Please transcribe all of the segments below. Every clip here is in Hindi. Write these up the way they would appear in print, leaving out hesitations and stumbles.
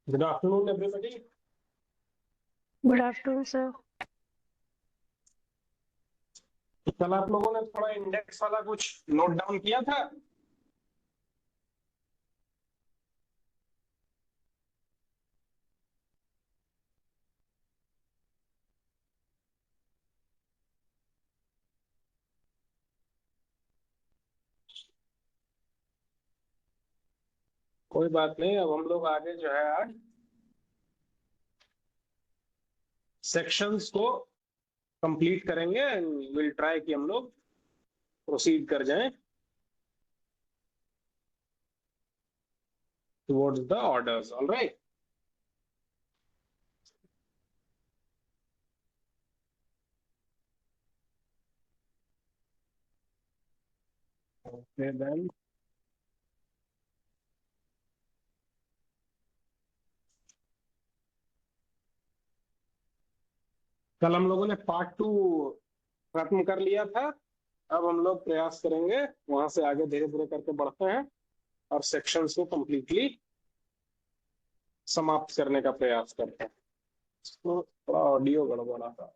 Good afternoon, everybody. Good afternoon sir. तो कल आप लोगों ने थोड़ा इंडेक्स वाला कुछ नोट डाउन किया था। कोई बात नहीं, अब हम लोग आगे जो है आज सेक्शंस को कंप्लीट करेंगे एंड विल ट्राई कि हम लोग प्रोसीड कर जाएं towards the orders. All right, okay then. कल हम लोगों ने पार्ट 2 खत्म कर लिया था। अब हम लोग प्रयास करेंगे, वहां से आगे धीरे धीरे करके बढ़ते हैं और सेक्शंस को कंप्लीटली समाप्त करने का प्रयास करते हैं। तो थोड़ा ऑडियो गड़बड़ा था।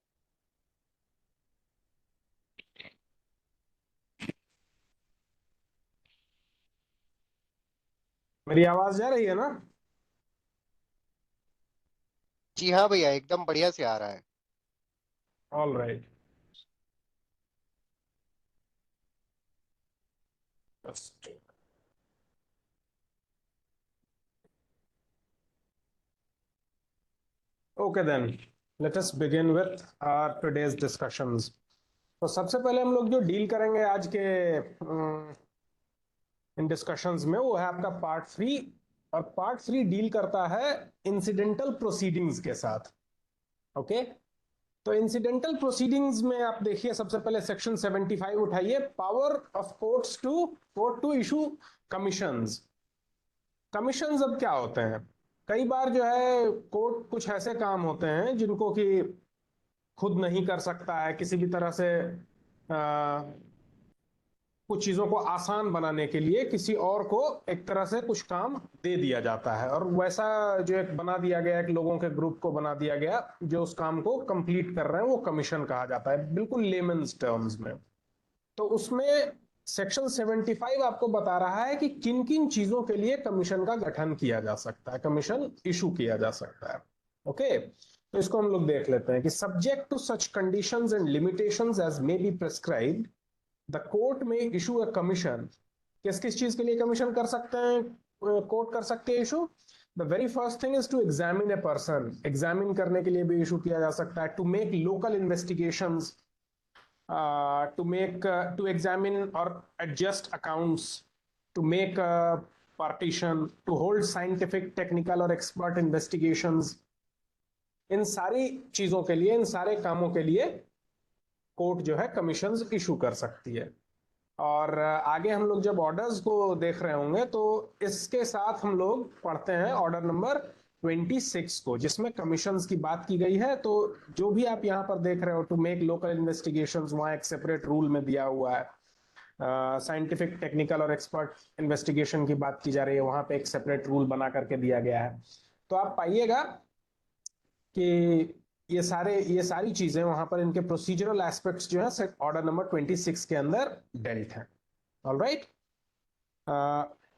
मेरी आवाज जा रही है ना? जी हाँ भैया, एकदम बढ़िया से आ रहा है। All right, okay then let us begin with our today's discussions. तो सबसे पहले हम लोग जो डील करेंगे आज के इन डिस्कशंस में वो है आपका पार्ट 3। और पार्ट 3 डील करता है इंसिडेंटल प्रोसीडिंग्स के साथ। ओके, तो इंसिडेंटल प्रोसीडिंग्स में आप देखिए, सबसे पहले सेक्शन 75 उठाइए, power of court to issue commissions. Commissions अब क्या होते हैं? कई बार जो है कोर्ट कुछ ऐसे काम होते हैं जिनको कि खुद नहीं कर सकता है, किसी भी तरह से कुछ चीजों को आसान बनाने के लिए किसी और को एक तरह से कुछ काम दे दिया जाता है, और वैसा जो एक बना दिया गया, एक लोगों के ग्रुप को बना दिया गया जो उस काम को कंप्लीट कर रहे हैं, वो कमीशन कहा जाता है, बिल्कुल लेमन्स टर्म्स में। तो उसमें सेक्शन 75 आपको बता रहा है कि किन किन चीजों के लिए कमीशन का गठन किया जा सकता है, कमीशन इशू किया जा सकता है। ओके, तो इसको हम लोग देख लेते हैं कि subject to such conditions and limitations as may be prescribed the court में इशू अ कमीशन। किस किस चीज के लिए कमीशन कर सकते हैं, कोर्ट कर सकते हैं issue? The very first thing is to examine a person, examine करने के लिए भी इशू किया जा सकता है। To make local investigations, to examine or adjust accounts, to make a partition, to hold scientific, technical or expert investigations। इन सारी चीजों के लिए, इन सारे कामों के लिए कोर्ट जो है कमीशंस इशू कर सकती है। और आगे हम लोग जब ऑर्डर्स को देख रहे होंगे तो इसके साथ हम लोग पढ़ते हैं ऑर्डर नंबर 26 को, जिसमें कमीशंस की बात की गई है। तो जो भी आप यहाँ पर देख रहे हो, टू मेक लोकल इन्वेस्टिगेशंस, वहाँ एक सेपरेट रूल में दिया हुआ है। साइंटिफिक, टेक्निकल और एक्सपर्ट इन्वेस्टिगेशन की बात की जा रही है, वहां पे एक सेपरेट रूल बना करके दिया गया है। तो आप पाइएगा कि ये सारी चीजें वहां पर, इनके प्रोसीजरल एस्पेक्ट्स जो है ऑर्डर नंबर 26 के अंदर डेल्ट है। ऑलराइट,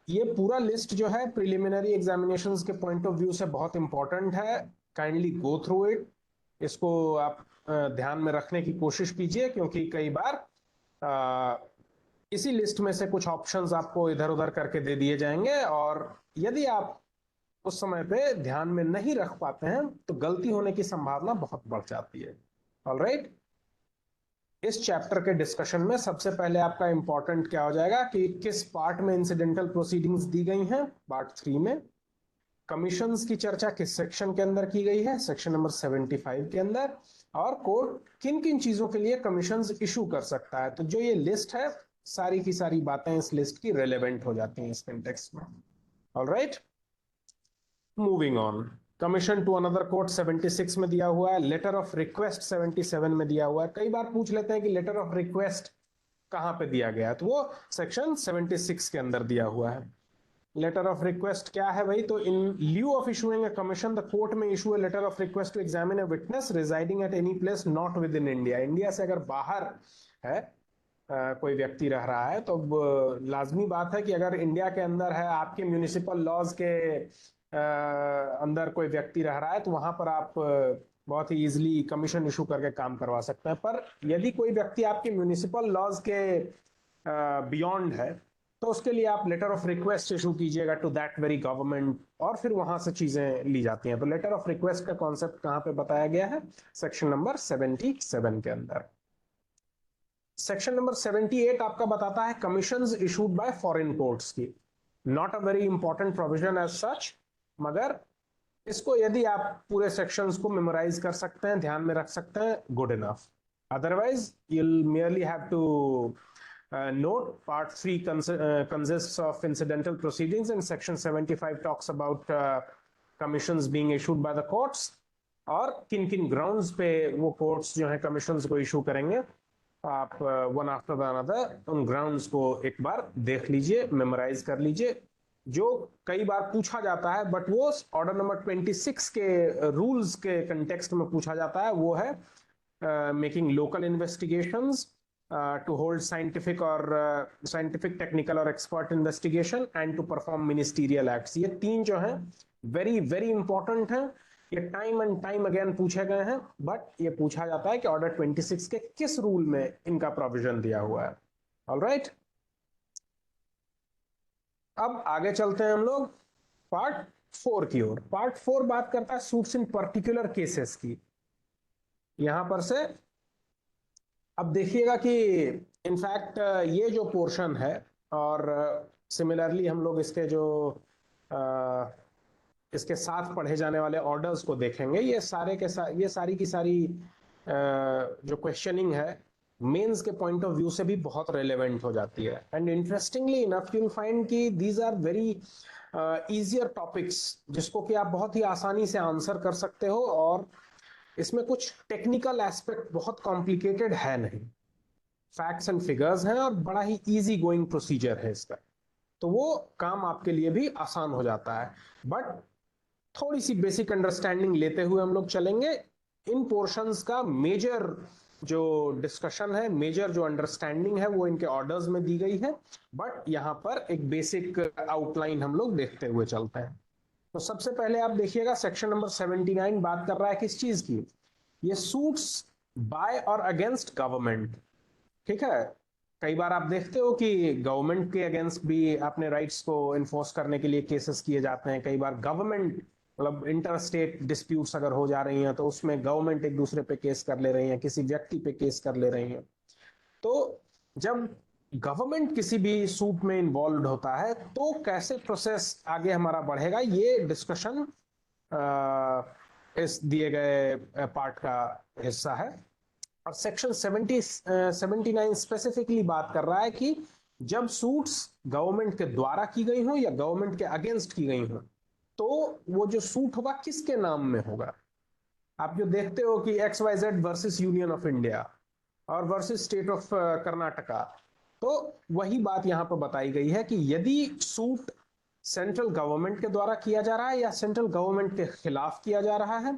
ये पूरा लिस्ट जो है प्रिलिमिनरी एग्जामिनेशंस के पॉइंट ऑफ व्यू से बहुत इंपॉर्टेंट है। काइंडली गो थ्रू इट, इसको आप ध्यान में रखने की कोशिश कीजिए, क्योंकि कई बार इसी लिस्ट में से कुछ ऑप्शंस आपको इधर उधर करके दे दिए जाएंगे, और यदि आप उस समय पे ध्यान में नहीं रख पाते हैं तो गलती होने की संभावना बहुत बढ़ जाती है। ऑलराइट, इस चैप्टर के डिस्कशन में सबसे पहले आपका इंपॉर्टेंट क्या हो जाएगा कि किस पार्ट में इंसिडेंटल प्रोसीडिंग्स दी गई हैं, पार्ट 3 में। कमीशंस की चर्चा किस सेक्शन के अंदर की गई है, सेक्शन नंबर 75 के अंदर। और कोर्ट किन किन चीजों के लिए कमीशंस इशू कर सकता है। तो जो ये लिस्ट है, सारी की सारी बातें इस लिस्ट की रेलेवेंट हो जाती हैं इस कंटेक्स्ट में। Alright, moving on, commission to another court 76 में दिया हुआ है, लेटर ऑफ रिक्वेस्ट 77 में दिया हुआ है। कई बार पूछ लेते हैं कि लेटर ऑफ रिक्वेस्ट कहां पे दिया गया है, तो वो सेक्शन 76 के अंदर दिया हुआ है। लेटर ऑफ रिक्वेस्ट क्या है भाई? तो in lieu of issuing a commission the court में issue a letter of request to examine a witness residing at any place not within India. India से अगर बाहर है कोई व्यक्ति रह रहा है तो लाजमी बात है कि अगर इंडिया के अंदर है, आपके म्यूनिसिपल लॉज के अंदर कोई व्यक्ति रह रहा है, तो वहां पर आप बहुत ही इजीली कमीशन इशू करके काम करवा सकते हैं। पर यदि कोई व्यक्ति आपके म्यूनिसिपल लॉज के बियॉन्ड है, तो उसके लिए आप लेटर ऑफ रिक्वेस्ट इशू कीजिएगा टू दैट वेरी गवर्नमेंट, और फिर वहां से चीजें ली जाती हैं। तो लेटर ऑफ रिक्वेस्ट का कॉन्सेप्ट कहां पे बताया गया है? सेक्शन नंबर 77 के अंदर। सेक्शन नंबर 78 आपका बताता है commissions issued by foreign courts की। Not a very important provision as such, मगर इसको यदि आप पूरे सेक्शंस को मेमोराइज कर सकते हैं, ध्यान में रख सकते हैं, good enough. Otherwise you'll merely have to note part 3 consists of incidental proceedings, and section 75 talks about commissions being issued by the courts, और किन किन ग्राउंड्स पे वो कोर्ट्स जो है कमीशंस को इशू करेंगे। आप वन आफ्टर द अनदर उन ग्राउंड्स को एक बार देख लीजिए, मेमोराइज कर लीजिए। जो कई बार पूछा जाता है, बट वो ऑर्डर नंबर 26 के रूल्स के कंटेक्स्ट में पूछा जाता है, वो है making local investigations, to hold scientific or scientific, technical or expert investigation, and to perform ministerial acts। ये तीन जो हैं वेरी वेरी इंपॉर्टेंट हैं, ये टाइम एंड टाइम अगेन पूछे गए हैं, बट ये पूछा जाता है कि ऑर्डर 26 के किस रूल में इनका प्रोविजन दिया हुआ है। ऑलराइट, अब आगे चलते हैं हम लोग पार्ट 4 की ओर। पार्ट 4 बात करता है सूट्स इन पर्टिकुलर केसेस की। यहां पर से अब देखिएगा कि इनफैक्ट ये जो पोर्शन है, और सिमिलरली हम लोग इसके जो इसके साथ पढ़े जाने वाले ऑर्डर्स को देखेंगे, ये सारे के ये सारी की सारी जो क्वेश्चनिंग है मेंस के पॉइंट ऑफ व्यू से भी बहुत रेलेवेंट हो जाती है। And interestingly enough you will find कि these are very easier topics, जिसको कि आप बहुत ही आसानी से आंसर कर सकते हो, और इसमें कुछ टेक्निकल एस्पेक्ट बहुत कॉम्प्लिकेटेड है नहीं, फैक्ट्स एंड फिगर्स हैं, और बड़ा ही इजी गोइंग प्रोसीजर है इसका, तो वो काम आपके लिए भी आसान हो जाता है। बट थोड़ी सी बेसिक अंडरस्टैंडिंग लेते हुए हम लोग चलेंगे। इन पोर्शंस का मेजर जो डिस्कशन है, मेजर जो अंडरस्टैंडिंग है, वो इनके ऑर्डर्स में दी गई है, बट यहाँ पर एक बेसिक आउटलाइन हम लोग देखते हुए चलते हैं। तो सबसे पहले आप देखिएगा सेक्शन नंबर 79 बात कर रहा है किस चीज की? ये suits bye or against government. ठीक है, कई बार आप देखते हो कि गवर्नमेंट के अगेंस्ट भी अपने राइट्स को इन्फोर्स करने के लिए केसेस किए जाते हैं। कई बार गवर्नमेंट, मतलब इंटर स्टेट डिस्प्यूट्स अगर हो जा रही हैं, तो उसमें गवर्नमेंट एक दूसरे पे केस कर ले रही है, किसी व्यक्ति पे केस कर ले रही है। तो जब गवर्नमेंट किसी भी सूट में इन्वॉल्व होता है, तो कैसे प्रोसेस आगे हमारा बढ़ेगा, ये डिस्कशन इस दिए गए पार्ट का हिस्सा है। और सेक्शन 79 स्पेसिफिकली बात कर रहा है कि जब सूट्स गवर्नमेंट के द्वारा की गई हो या गवर्नमेंट के अगेंस्ट की गई हो, तो वो जो सूट होगा किसके नाम में होगा। आप जो देखते हो कि XYZ versus union of India और वर्सेस स्टेट ऑफ कर्नाटका, तो वही बात यहां पर बताई गई है कि यदि सूट सेंट्रल गवर्नमेंट के द्वारा किया जा रहा है या सेंट्रल गवर्नमेंट के खिलाफ किया जा रहा है,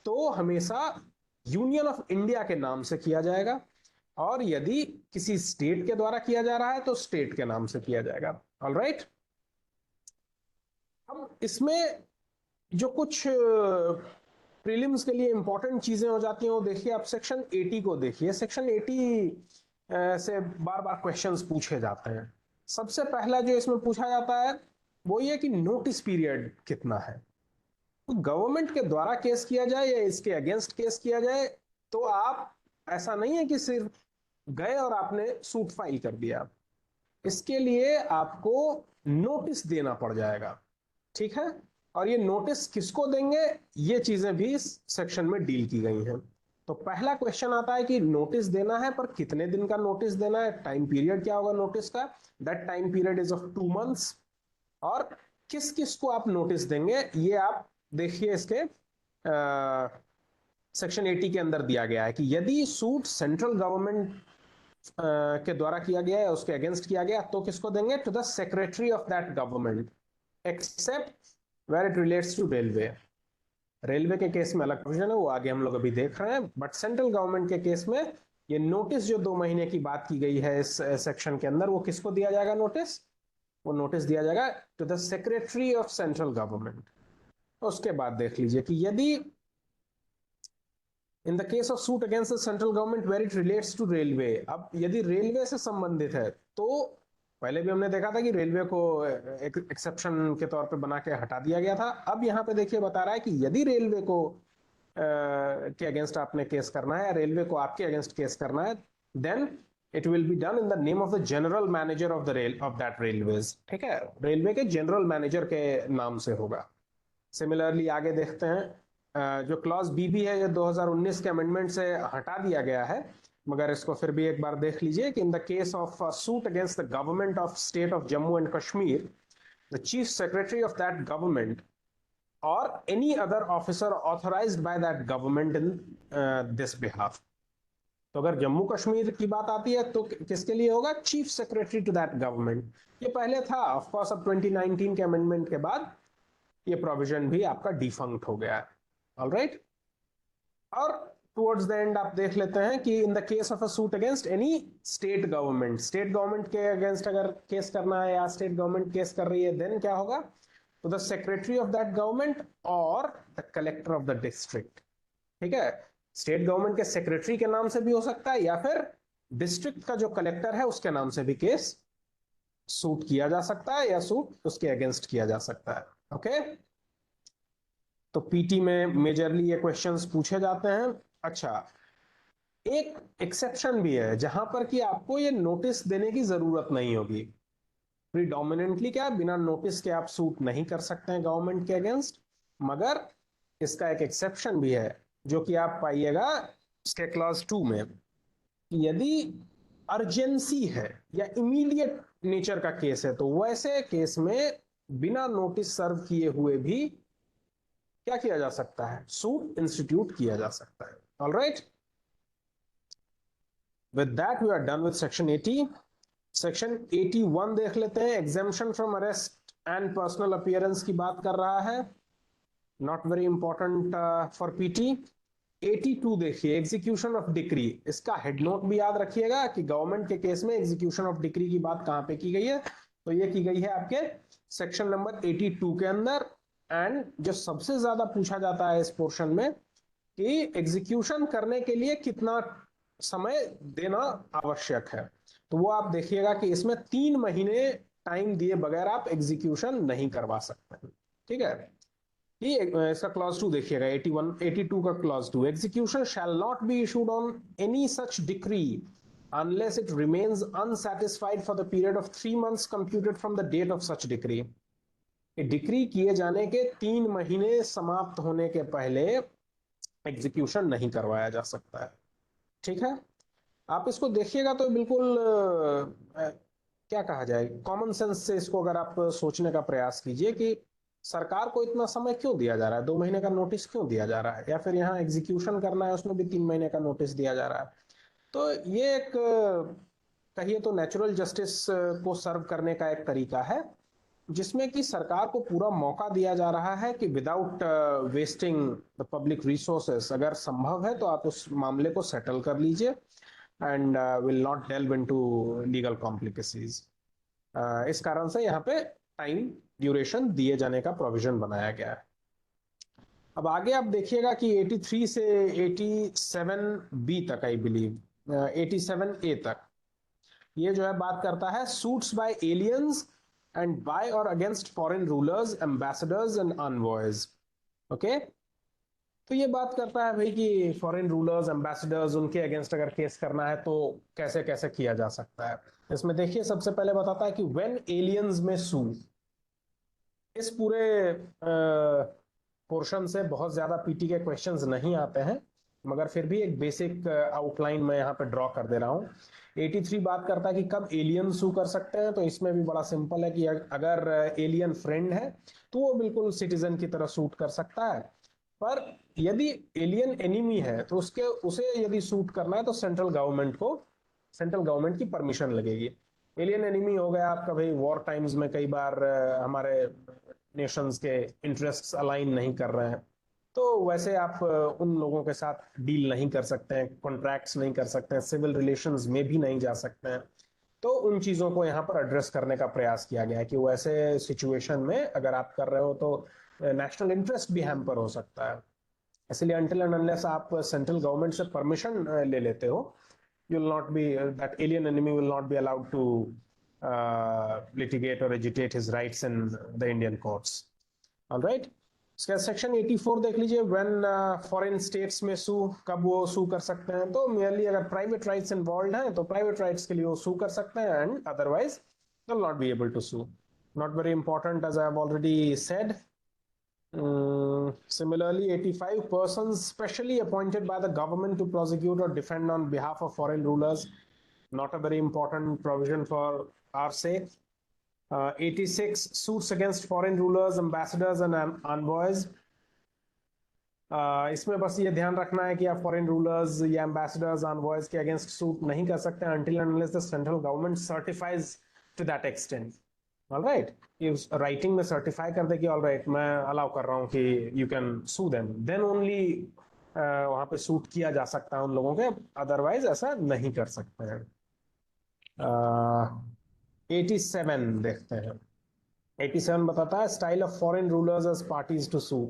तो हमेशा यूनियन ऑफ इंडिया के नाम से किया जाएगा, और यदि किसी स्टेट के द्वारा किया जा रहा है तो स्टेट के नाम से किया जाएगा। ऑलराइट, अब इसमें जो कुछ प्रीलिम्स के लिए इंपॉर्टेंट चीजें हो जाती हैं, वो देखिए आप सेक्शन 80 को देखिए। सेक्शन 80 से बार बार क्वेश्चंस पूछे जाते हैं। सबसे पहला जो इसमें पूछा जाता है वो ये कि नोटिस पीरियड कितना है। तो गवर्नमेंट के द्वारा केस किया जाए या इसके अगेंस्ट केस किया जाए, तो आप, ऐसा नहीं है कि सिर्फ गए और आपने सूट फाइल कर दिया, इसके लिए आपको नोटिस देना पड़ जाएगा। ठीक है, और ये नोटिस किसको देंगे, ये चीजें भी इस सेक्शन में डील की गई हैं। तो पहला क्वेश्चन आता है कि नोटिस देना है, पर कितने दिन का नोटिस देना है, टाइम पीरियड क्या होगा नोटिस का, that time period is of 2 months। और किस किस को आप नोटिस देंगे, ये आप देखिए इसके सेक्शन 80 के अंदर दिया गया है कि यदि सूट सेंट्रल गवर्नमेंट के द्वारा किया गया है, उसके अगेंस्ट किया गया, तो किसको देंगे, to the secretary of that government. Except where it relates to railway. Railway के केस में अलग प्रोविजन है, वो आगे हम लोग अभी देख रहे हैं, बट सेंट्रल गवर्नमेंट के केस में ये नोटिस जो 2 महीने की बात की गई है इस सेक्शन के अंदर, वो किसको दिया जाएगा नोटिस? वो नोटिस दिया जाएगा to the secretary of central government. उसके बाद देख लीजिए कि यदि in the case of suit against the central government where it relates to railway, अब यदि रेलवे से संबंधित है तो पहले भी हमने देखा था कि रेलवे को एक्सेप्शन के तौर पे बना के हटा दिया गया था। अब यहाँ पे देखिए बता रहा है कि यदि रेलवे को के अगेंस्ट आपने केस करना है या रेलवे को आपके अगेंस्ट केस करना है, then it will be done in the name of the general manager of the rail of that railways. ठीक है, रेलवे के जनरल मैनेजर के नाम से होगा। सिमिलरली आगे देखते हैं, जो क्लॉज बी भी है ये 2019 के अमेंडमेंट से हटा दिया गया है, मगर इसको फिर भी एक बार देख लीजिए कि इन the case of suit against the government of state of Jammu and Kashmir, the chief secretary of that government or any other officer authorized by that government in this behalf। तो अगर जम्मू कश्मीर की बात आती है तो किसके लिए होगा? Chief secretary to that government. ये पहले था, ऑफ कोर्स अब 2019 के अमेंडमेंट के बाद ये प्रोविजन भी आपका डिफंक्ट हो गया है। ऑलराइट, और टुवर्ड्स द एंड आप देख लेते हैं कि इन the case of a suit against any state government, state government के अगेंस्ट अगर केस करना है या स्टेट गवर्नमेंट केस कर रही है, देन क्या होगा? to the secretary of that government or the collector of the district। ठीक है, स्टेट गवर्नमेंट के सेक्रेटरी के नाम से भी हो सकता है या फिर डिस्ट्रिक्ट का जो कलेक्टर है उसके नाम से भी केस सूट किया जा सकता है या सूट उसके अगेंस्ट किया जा सकता है। ओके, तो पीटी में मेजरली ये क्वेश्चंस पूछे जाते हैं। अच्छा, एक एक्सेप्शन भी है जहां पर कि आपको ये नोटिस देने की जरूरत नहीं होगी। प्रीडोमिनेंटली क्या, बिना नोटिस के आप सूट नहीं कर सकते हैं गवर्नमेंट के अगेंस्ट, मगर इसका एक एक्सेप्शन भी है जो कि आप पाइएगा उसके क्लॉज 2 में, कि यदि अर्जेंसी है या इमीडिएट नेचर का केस है तो वैसे केस में बिना नोटिस सर्व किए हुए भी क्या किया जा सकता है? सूट इंस्टीट्यूट किया जा सकता है। Alright, with that we are done with section 80। Section 81 देख लेते हैं, exemption from arrest and personal appearance की बात कर रहा है, not very important for PT. 82 देखिए, एग्जीक्यूशन ऑफ डिक्री, इसका हेड नोट भी याद रखिएगा कि गवर्नमेंट के केस में एग्जीक्यूशन ऑफ डिक्री की बात कहां पे की गई है, तो ये की गई है आपके सेक्शन नंबर 82 के अंदर। एंड जो सबसे ज्यादा पूछा जाता है इस पोर्शन में कि एग्जीक्यूशन करने के लिए कितना समय देना आवश्यक है, तो वो आप देखिएगा कि इसमें 3 महीने टाइम दिए बगैर आप एग्जीक्यूशन नहीं करवा सकते। ठीक है, ये इसका क्लॉज 2 देखिएगा, 81 82 का clause 2, execution shall not be issued on any such decree unless it remains unsatisfied for the period of 3 months computed from the date of such decree। Decree किए जाने के 3 महीने समाप्त होने के पहले एग्जीक्यूशन नहीं करवाया जा सकता है। ठीक है, आप इसको देखिएगा तो बिल्कुल क्या कहा जाए, कॉमन सेंस से इसको अगर आप सोचने का प्रयास कीजिए कि सरकार को इतना समय क्यों दिया जा रहा है, 2 महीने का नोटिस क्यों दिया जा रहा है, या फिर यहाँ एग्जीक्यूशन करना है उसमें भी 3 महीने का नोटिस दिया जा रहा है। तो ये एक कहिए तो नेचुरल जस्टिस को सर्व करने का एक तरीका है, जिसमें कि सरकार को पूरा मौका दिया जा रहा है कि without wasting the public resources, अगर संभव है तो आप उस मामले को सेटल कर लीजिए and will not delve into legal complicacies. इस कारण से यहाँ पे टाइम ड्यूरेशन दिए जाने का प्रोविजन बनाया गया है। अब आगे आप देखिएगा कि 83 से 87B तक, आई बिलीव 87A तक, ये जो है बात करता है suits by aliens and by or against foreign rulers, ambassadors and envoys. Okay, तो ये बात करता है भाई कि फॉरेन रूलर्स, एम्बेसडर्स, उनके अगेंस्ट अगर केस करना है तो कैसे कैसे किया जा सकता है। इसमें देखिए सबसे पहले बताता है कि व्हेन एलियंस में सू, इस पूरे पोर्शन से बहुत ज्यादा पीटी के क्वेश्चंस नहीं आते हैं, मगर फिर भी एक बेसिक आउटलाइन मैं यहाँ पे ड्रॉ कर दे रहा हूँ। 83 बात करता है कि कब एलियन सू कर सकते हैं, तो इसमें भी बड़ा सिंपल है कि अगर एलियन फ्रेंड है तो वो बिल्कुल सिटीजन की तरह सूट कर सकता है, पर यदि एलियन एनिमी है तो उसे यदि सूट करना है तो सेंट्रल गवर्नमेंट की परमिशन लगेगी। एलियन एनिमी हो गया आपका भाई, वॉर टाइम्स में कई बार हमारे नेशंस के इंटरेस्ट्स अलाइन नहीं कर रहे हैं, तो वैसे आप उन लोगों के साथ डील नहीं कर सकते हैं, कॉन्ट्रैक्ट्स नहीं कर सकते हैं, सिविल रिलेशंस में भी नहीं जा सकते हैं। तो उन चीज़ों को यहाँ पर एड्रेस करने का प्रयास किया गया है कि वैसे सिचुएशन में अगर आप कर रहे हो तो नेशनल इंटरेस्ट भी हैम्पर हो सकता है। इसलिए अनटिल एंड अनलेस आप सेंट्रल गवर्नमेंट से परमिशन ले लेते हो, you will not be that alien enemy will not be allowed to litigate or agitate his rights in the Indian courts. All right. इसका सेक्शन 84 देख लीजिए, व्हेन फॉरेन स्टेट्स में सू, कब वो सू कर सकते हैं, तो मेयरली अगर प्राइवेट राइट्स इन्वॉल्व हैं तो प्राइवेट राइट्स के लिए वो सू कर सकते हैं, and otherwise they will not be able to sue. Not very important, as I have already said. Similarly, 85 persons specially appointed by the government to prosecute or defend on behalf of foreign rulers. Not a very important provision for our sake. 86 suits against foreign rulers, ambassadors and envoys. इसमें बस ये ध्यान रखना है कि आप फॉरेन रूलर्स या एम्बेसडर्स, एनवॉयज के अगेंस्ट सूट नहीं कर सकते until and unless the central government certifies to that extent. All right, writing में सर्टिफाई कर दे कि ऑल राइट मैं अलाउ कर रहा हूँ कि you can sue them, then only वहां पे सूट किया जा सकता है उन लोगों के, अदरवाइज ऐसा नहीं कर सकते हैं। 87 देखते हैं। 87 बताता है style of foreign rulers as parties to sue,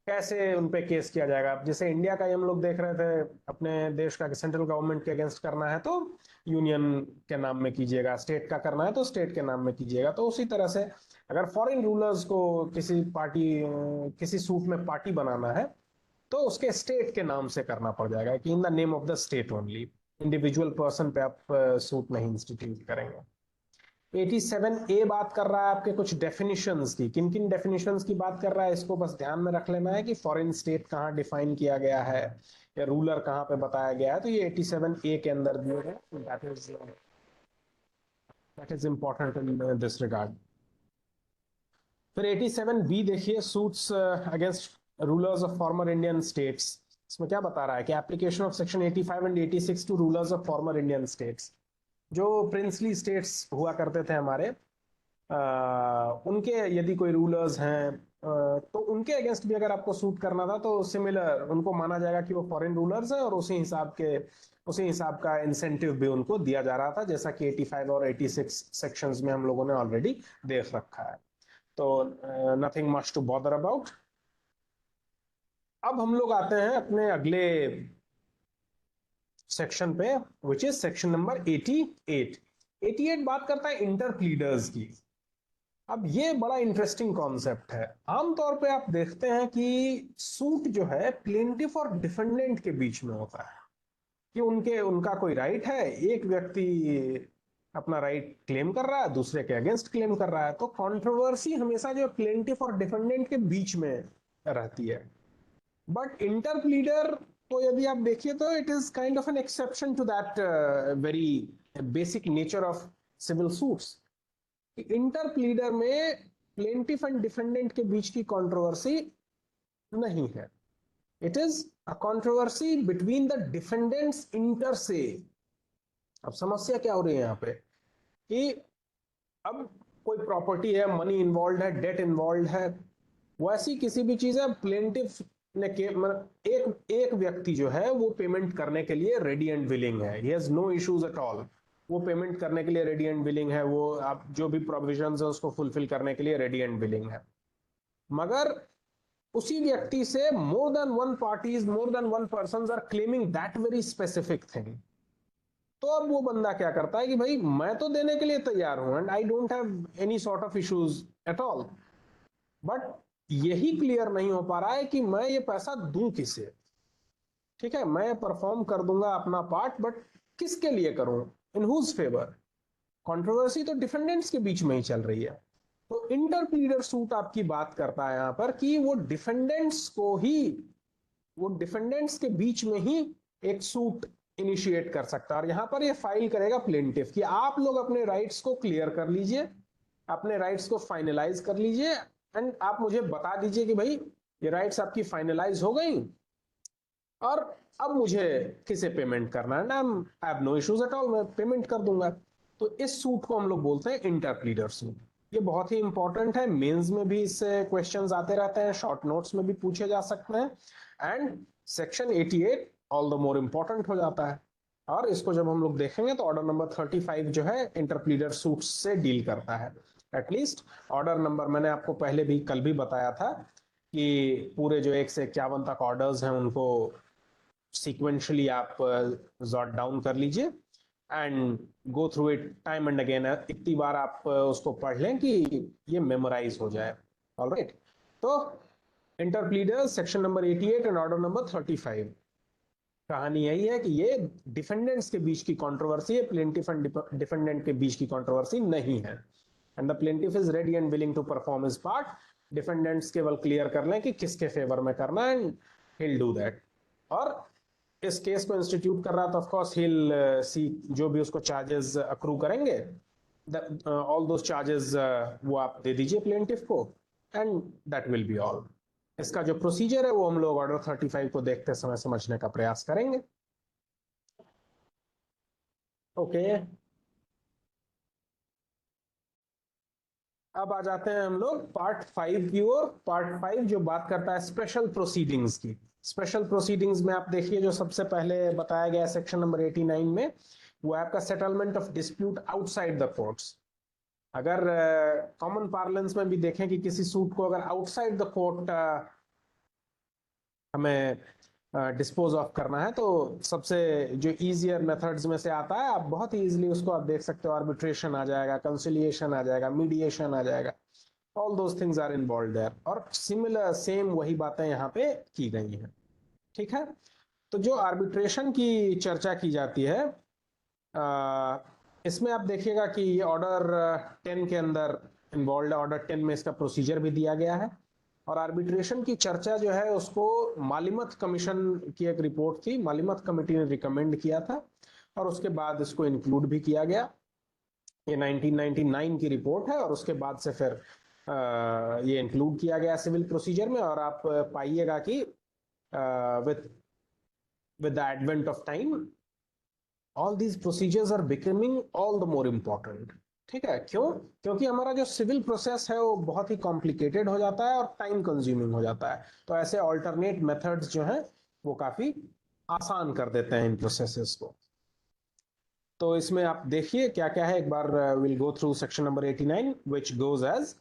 कैसे उन पे केस किया जाएगा। जैसे इंडिया का ही हम लोग देख रहे थे, अपने देश का सेंट्रल गवर्नमेंट के अगेंस्ट करना है तो यूनियन के नाम में कीजिएगा, स्टेट का करना है तो स्टेट के नाम में कीजिएगा। तो उसी तरह से अगर फॉरेन रूलर्स को किसी पार्टी, किसी सूट में पार्टी बनाना है तो उसके स्टेट के नाम से करना पड़ जाएगा कि इन the name of the state only, individual person पे आप सूट नहीं इंस्टीट्यूट करेंगे। 87A बात कर रहा है आपके कुछ डेफिनेशंस की। किन किन डेफिनेशंस की बात कर रहा है, इसको बस ध्यान में रख लेना है कि फॉरेन स्टेट कहाँ डिफाइन किया गया है या रूलर कहाँ पे बताया गया है, तो ये 87A के अंदर दिए गए, that is important in this regard. फिर 87B देखिए, suits against rulers of former Indian states. इसमें क्या बता रहा है कि application of section 85 and 86 to rulers of former Indian states. जो प्रिंसली स्टेट्स हुआ करते थे हमारे, उनके यदि कोई रूलर्स हैं तो उनके अगेंस्ट भी अगर आपको सूट करना था तो सिमिलर उनको माना जाएगा कि वो फॉरेन रूलर्स है, और उसी हिसाब का इंसेंटिव भी उनको दिया जा रहा था, जैसा कि 85 और 86 सेक्शंस में हम लोगों ने ऑलरेडी देख रखा है। तो nothing much to bother about. अब हम लोग आते हैं अपने अगले सेक्शन पे, विच इज सेक्शन नंबर 88। 88 बात करता है इंटर प्लीडर्स की। अब ये बड़ा इंटरेस्टिंग कॉन्सेप्ट है। आमतौर पे आप देखते हैं कि सूट जो है प्लेंटिफ और डिफेंडेंट के बीच में होता है, कि उनका कोई राइट है, एक व्यक्ति अपना राइट क्लेम कर रहा है, दूसरे के अगेंस्ट क्लेम कर रहा है, तो कंट्रोवर्सी हमेशा जो प्लेंटिफ और डिफेंडेंट के बीच में रहती है। बट इंटर प्लीडर तो यदि आप देखिए तो it is kind of an exception to that very basic nature of civil suits. Interpleader में प्लेंटिफ एंड डिफेंडेंट के बीच की कंट्रोवर्सी नहीं है, it is a controversy between the defendants inter से। अब समस्या क्या हो रही है यहाँ पे कि अब कोई प्रॉपर्टी है, मनी इन्वॉल्व है, डेट इन्वॉल्व है, वैसी किसी भी चीज है, प्लेंटिफ ने एक व्यक्ति जो है वो पेमेंट करने के लिए रेडी एंड विलिंग है, he has no issues at all, वो पेमेंट करने के लिए रेडी एंड विलिंग है, वो आप जो भी प्रोविजंस है उसको फुलफिल करने के लिए रेडी एंड विलिंग है। मगर उसी व्यक्ति से more than one parties, more than one persons are claiming that very specific thing. तो अब वो बंदा क्या करता है कि भाई मैं तो देने के लिए तैयार हूं and I don't have any sort of issues at all, but यही क्लियर नहीं हो पा रहा है कि मैं ये पैसा दूं किसे। ठीक है, मैं परफॉर्म कर दूंगा अपना पार्ट, बट किसके लिए करूं, इन हुज फेवर। कंट्रोवर्सी तो डिफेंडेंट्स के बीच में ही चल रही है। तो इंटर प्लीडर सूट आपकी बात करता है यहां पर कि वो डिफेंडेंट्स के बीच में ही एक सूट इनिशिएट कर सकता है, और यहां पर ये फाइल करेगा प्लेंटिफ कि आप लोग अपने राइट्स को क्लियर कर लीजिए, अपने राइट्स को फाइनलाइज कर लीजिए, एंड आप मुझे बता दीजिए कि भाई ये राइट्स आपकी फाइनलाइज हो गई और अब मुझे किसे पेमेंट करना है, I have no issues at all, मैं पेमेंट कर दूंगा। तो इस सूट को हम लोग बोलते हैं इंटर प्लीडर सूट। ये बहुत ही इंपॉर्टेंट है, मेंस में भी इससे क्वेश्चंस आते रहते हैं, शॉर्ट नोट्स में भी पूछे जा सकते हैं, and section 88 all the more important हो जाता है। और इसको जब हम लोग देखेंगे तो ऑर्डर नंबर 35 जो है इंटरप्लीडर सूट्स से डील करता है। एटलीस्ट ऑर्डर नंबर मैंने आपको पहले भी कल भी बताया था कि पूरे जो 1 से 51 तक ऑर्डर्स हैं उनको सीक्वेंशियली आप जॉट डाउन कर लीजिए and go through it time and again. इतनी बार आप उसको पढ़ लें कि ये मेमोराइज हो जाए। ऑलराइट, तो interpleader section number 88 and order number 35। कहानी यही है कि ये डिफेंडेंट्स के बीच की कंट्रोवर्सी है, प्लेंटिफ एंड डिफेंडेंट के बीच की कंट्रोवर्सी नहीं है। And the plaintiff is ready and willing to perform his part. Defendants केवल क्लियर कर लें कि किसके फेवर में करना है एंड he'll do that। और इस केस को इंस्टीट्यूट कर रहा था, ऑफ कोर्स he'll सी जो भी उसको चार्जेस अक्रू करेंगे, ऑल दोस चार्जेस वो आप दे दीजिए प्लेंटिफ को, and that will be all. इसका जो प्रोसीजर है वो हम लोग ऑर्डर 35 को देखते समय समझने का प्रयास करेंगे। ओके, अब आ जाते हैं हम लोग पार्ट 5 की ओर। पार्ट 5 जो बात करता है स्पेशल प्रोसीडिंग्स की। स्पेशल प्रोसीडिंग्स में आप देखिए जो सबसे पहले बताया गया सेक्शन नंबर 89 में, वो आपका settlement of dispute outside the courts. अगर कॉमन पार्लेंस में भी देखें कि किसी सूट को अगर आउटसाइड द कोर्ट हमें डिस्पोज ऑफ करना है, तो सबसे जो इजियर मेथड्स में से आता है, आप बहुत ही इजीली उसको आप देख सकते हो, आर्बिट्रेशन आ जाएगा, कंसिलिएशन आ जाएगा, मीडिएशन आ जाएगा, all those things are involve there. और सिमिलर सेम वही बातें यहाँ पे की गई हैं। ठीक है, तो जो आर्बिट्रेशन की चर्चा की जाती है, इसमें आप देखिएगा कि ये ऑर्डर 10 के अंदर इन्वॉल्व है। ऑर्डर 10 में इसका प्रोसीजर भी दिया गया है। और आर्बिट्रेशन की चर्चा जो है उसको मालिमत कमीशन की एक रिपोर्ट थी, मालिमत कमेटी ने रिकमेंड किया था और उसके बाद इसको इंक्लूड भी किया गया। ये 1999 की रिपोर्ट है और उसके बाद से फिर ये इंक्लूड किया गया सिविल प्रोसीजर में। और आप पाइएगा कि with the advent of time all these procedures are becoming all the more important। ठीक है, क्यों? क्योंकि हमारा जो सिविल प्रोसेस है वो बहुत ही कॉम्प्लिकेटेड हो जाता है और टाइम कंज्यूमिंग हो जाता है। तो ऐसे ऑल्टरनेट मेथड्स जो हैं वो काफी आसान कर देते हैं इन प्रोसेसेस को। तो इसमें आप देखिए क्या क्या है, एक बार will go through section number 89 which goes as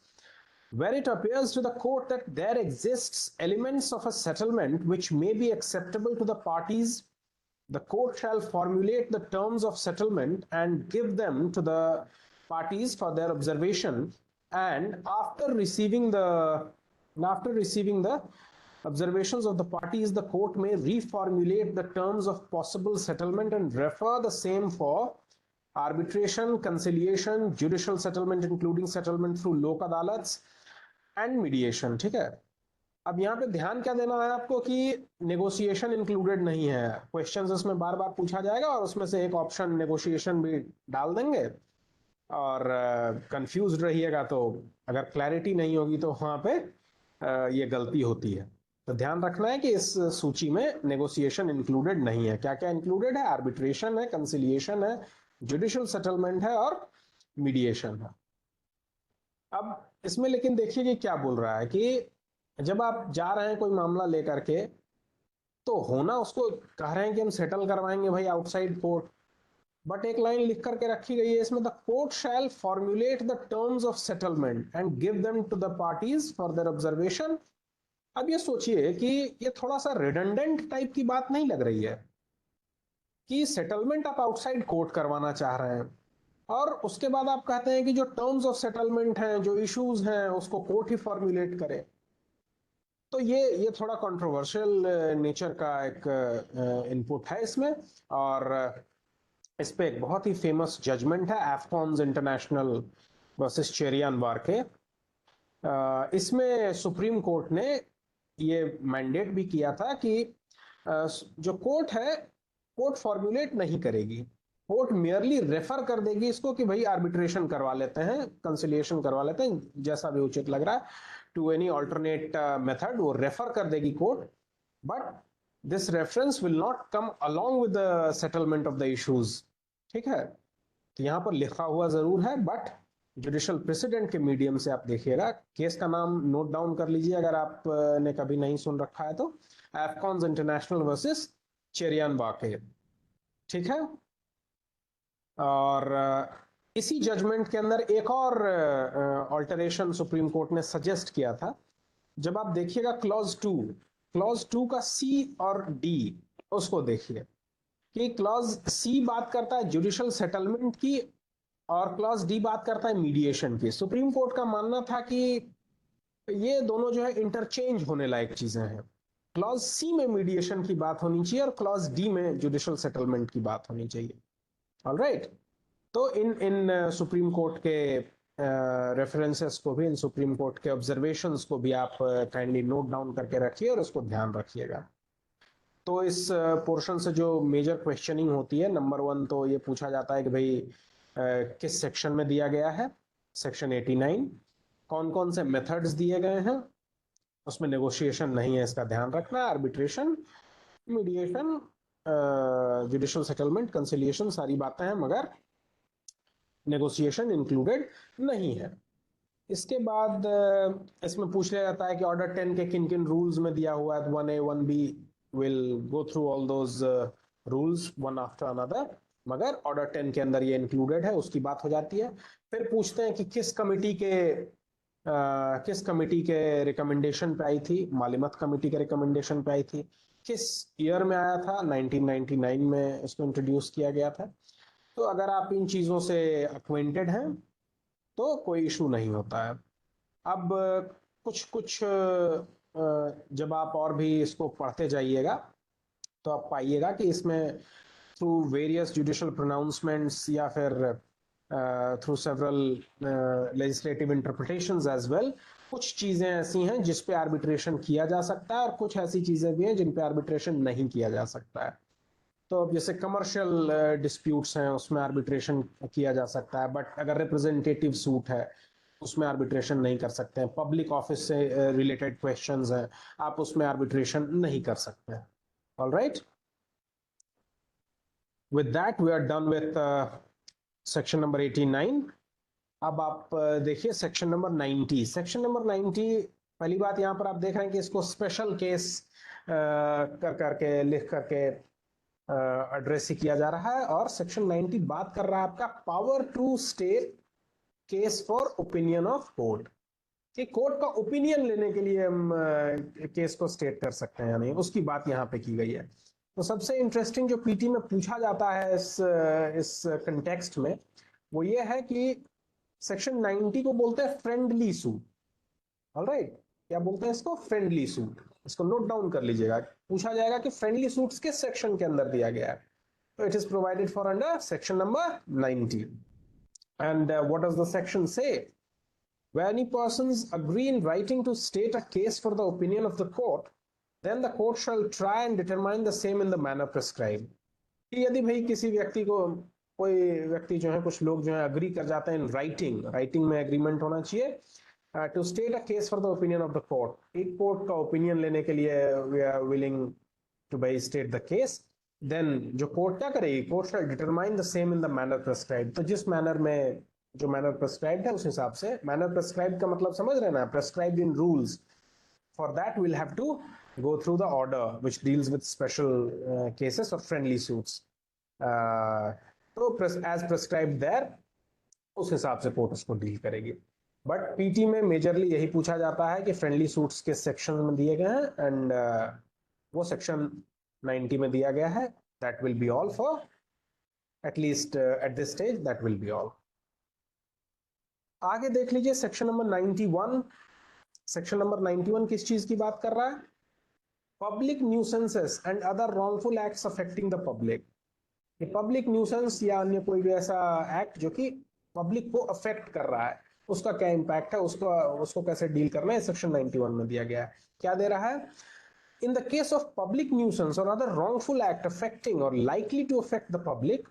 where it appears to the court that there exists elements of a settlement which may be acceptable to the parties, the court shall formulate the terms of settlement and give them to the parties for their observation, and after receiving the observations of the parties, the court may reformulate the terms of possible settlement and refer the same for arbitration, conciliation, judicial settlement including settlement through लोक अदालत एंड मीडिएशन। ठीक है, अब यहाँ पे ध्यान क्या देना है आपको कि नेगोशिएशन इंक्लूडेड नहीं है। क्वेश्चंस उसमें बार बार पूछा जाएगा और उसमें से एक ऑप्शन नेगोशिएशन भी डाल देंगे, और कंफ्यूज रहिएगा तो अगर क्लैरिटी नहीं होगी तो वहां पे ये गलती होती है। तो ध्यान रखना है कि इस सूची में नेगोशिएशन इंक्लूडेड नहीं है। क्या क्या इंक्लूडेड है? आर्बिट्रेशन है, कंसिलिएशन है, जुडिशियल सेटलमेंट है और मीडिएशन है। अब इसमें लेकिन देखिए कि क्या बोल रहा है कि जब आप जा रहे हैं कोई मामला लेकर के, तो होना उसको कह रहे हैं कि हम सेटल करवाएंगे भाई आउटसाइड कोर्ट, बट एक लाइन लिख करके रखी गई है इसमें, the court shall formulate the terms of settlement and give them to the parties for their observation. अब ये सोचिए कि ये थोड़ा सा रिडंडेंट टाइप की बात नहीं लग रही है कि सेटलमेंट आप आउटसाइड कोर्ट करवाना चाह रहे हैं और उसके बाद आप कहते हैं कि जो टर्म्स ऑफ सेटलमेंट हैं, जो इश्यूज हैं, उसको कोर्ट ही फॉर्मुलेट करे। तो ये थोड़ा कंट्रोवर्शियल नेचर का एक इनपुट है इसमें। और इस पे एक बहुत ही फेमस जजमेंट है एफकॉन्स इंटरनेशनल वर्सेस चेरियान वार्के। इसमें सुप्रीम कोर्ट ने ये मैंडेट भी किया था कि जो कोर्ट है, कोर्ट फॉर्मुलेट नहीं करेगी, कोर्ट मेयरली रेफर कर देगी इसको कि भाई आर्बिट्रेशन करवा लेते हैं, कंसिलिएशन करवा लेते हैं, जैसा भी उचित लग रहा है, टू एनी ऑल्टरनेट मेथड वो रेफर कर देगी court. But this reference will not come along with the settlement of the issues. ठीक है, तो यहां पर लिखा हुआ जरूर है, बट जुडिशल प्रेसिडेंट के मीडियम से आप देखिएगा। केस का नाम नोट डाउन कर लीजिए अगर आपने कभी नहीं सुन रखा है तो, एफकॉन्स इंटरनेशनल वर्सेस चेरियान बाके। ठीक है। और इसी जजमेंट के अंदर एक और ऑल्टरेशन सुप्रीम कोर्ट ने सजेस्ट किया था। जब आप देखिएगा क्लॉज टू का सी और डी, उसको देखिए कि क्लॉज सी बात करता है जुडिशियल सेटलमेंट की और क्लॉज डी बात करता है मीडिएशन की। सुप्रीम कोर्ट का मानना था कि ये दोनों जो है इंटरचेंज होने लायक चीजें हैं। क्लॉज सी में मीडिएशन की बात होनी चाहिए और क्लॉज डी में जुडिशियल सेटलमेंट की बात होनी चाहिए। ऑलराइट। तो इन सुप्रीम कोर्ट के रेफरेंसेस को भी, इन सुप्रीम कोर्ट के ऑब्जर्वेशंस को भी आप काइंडली नोट डाउन करके रखिए और उसको ध्यान रखिएगा। तो इस पोर्शन से जो मेजर क्वेश्चनिंग होती है, नंबर 1 तो ये पूछा जाता है कि भाई किस सेक्शन में दिया गया है, सेक्शन 89। कौन कौन से मेथड्स दिए गए हैं, उसमें नेगोशिएशन नहीं है, इसका ध्यान रखना। Arbitration, mediation, judicial settlement, conciliation, सारी बातें हैं मगर नेगोशिएशन इंक्लूडेड नहीं है। इसके बाद इसमें पूछ लिया जाता है कि ऑर्डर 10 के किन किन रूल्स में दिया हुआ है। 1A 1B will go through all those rules one after another, मगर ऑर्डर 10 के अंदर ये इंक्लूडेड है, उसकी बात हो जाती है। फिर पूछते हैं कि किस कमिटी के रिकमेंडेशन पे आई थी। मालिमत कमिटी के रिकमेंडेशन पे आई थी। किस ईयर में आया था, 1999 में इसको इंट्रोड्यूस किया गया था। तो अगर आप इन चीजों से अक्वेंटेड हैं तो कोई इशू नहीं होता है। अब कुछ कुछ जब आप और भी इसको पढ़ते जाइएगा तो आप पाइएगा कि इसमें थ्रू वेरियस जुडिशियल प्रोनाउंसमेंट्स या फिर through several legislative interpretations as well, कुछ चीजें ऐसी हैं जिस पे आर्बिट्रेशन किया जा सकता है और कुछ ऐसी चीजें भी हैं जिन पे आर्बिट्रेशन नहीं किया जा सकता है। तो अब जैसे कमर्शियल डिस्प्यूट्स हैं उसमें आर्बिट्रेशन किया जा सकता है, बट अगर रिप्रेजेंटेटिव सूट है उसमें आर्बिट्रेशन नहीं कर सकते हैं। पब्लिक ऑफिस से रिलेटेड क्वेश्चंस हैं, आप उसमें आर्बिट्रेशन नहीं कर सकते हैं। Alright, with that we are done with section number 89। अब आप देखिए सेक्शन नंबर 90। सेक्शन नंबर 90, पहली बात यहां पर आप देख रहे हैं कि इसको स्पेशल केस कर करके लिख करके एड्रेस ही किया जा रहा है। और सेक्शन 90 बात कर रहा है आपका power to stay case for opinion of court, कि कोर्ट का ओपिनियन लेने के लिए हम केस को स्टेट कर सकते हैं या नहीं, उसकी बात यहाँ पे की गई है। तो सबसे इंटरेस्टिंग जो पीटी में पूछा जाता है इस कंटेक्स्ट में, वो ये है कि सेक्शन 90 को बोलते हैं फ्रेंडली सूट। ऑलराइट, क्या बोलते हैं इसको? Friendly suit. इसको नोट डाउन कर लीजिएगा। पूछा जाएगा कि फ्रेंडली सूट्स किस सेक्शन के अंदर दिया गया है, तो it is provided for under section number 90। And what does the section से? Where any persons agree in writing to state a case for the opinion of the court, then the court shall try and determine the same in the manner prescribed. कि यदि भाई किसी व्यक्ति को, कोई व्यक्ति जो है, कुछ लोग जो है अग्री कर जाते हैं इन राइटिंग में एग्रीमेंट होना चाहिए to state a case for the opinion of the court, एक कोर्ट का ओपिनियन लेने के लिए वी आर विलिंग टू भाई स्टेट द केस, देन जो कोर्ट क्या करेगी, court shall determine the same in the manner prescribed. तो जिस मैनर में, जो मैनर प्रेस्क्राइब्ड है उस हिसाब से। मैनर प्रेस्क्राइब्ड का मतलब समझ रहे हैं ना, prescribed in rules. For that we'll have to go through the order which deals with special cases or friendly suits. तो as prescribed there, उस हिसाब से कोर्ट उसको डील करेगी। बट पीटी में मेजरली यही पूछा जाता है कि फ्रेंडली सूट्स के सेक्शन में दिए गए हैं, एंड वो सेक्शन 90 में दिया गया है। That will be all for at least at this stage, that will be all. आगे देख लीजिए सेक्शन नंबर 91। सेक्शन नंबर 91 किस चीज की बात कर रहा है? Public nuisances and other wrongful acts affecting the public. Public nuisance या अन्य कोई भी ऐसा एक्ट जो कि पब्लिक को अफेक्ट कर रहा है, उसका क्या इंपैक्ट है, उसको कैसे डील करना है, सेक्शन 91 में दिया गया है। क्या दे रहा है? In the case of public nuisance or other wrongful act affecting or likely to affect the public,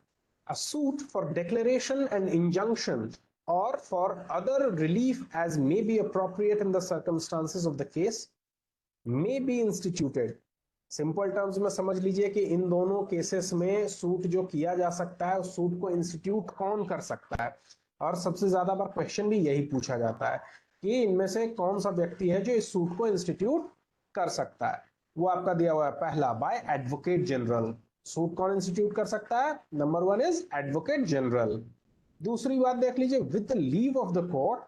a suit for declaration and injunction or for other relief as may be appropriate in the circumstances of the case may be instituted. Simple terms में समझ लीजिए कि इन दोनों केसेस में सूट जो किया जा सकता है, उस सूट को इंस्टीट्यूट कौन कर सकता है? और सबसे ज्यादा बार क्वेश्चन भी यही पूछा जाता है कि इनमें से कौन सा व्यक्ति है जो इस सूट को इंस्टीट्यूट कर सकता है। वो आपका दिया हुआ है, पहला बाय एडवोकेट जनरल। सूट कौन इंस्टीट्यूट कर सकता है? Number one is advocate general. दूसरी बात देख लीजिए, with leave of the court,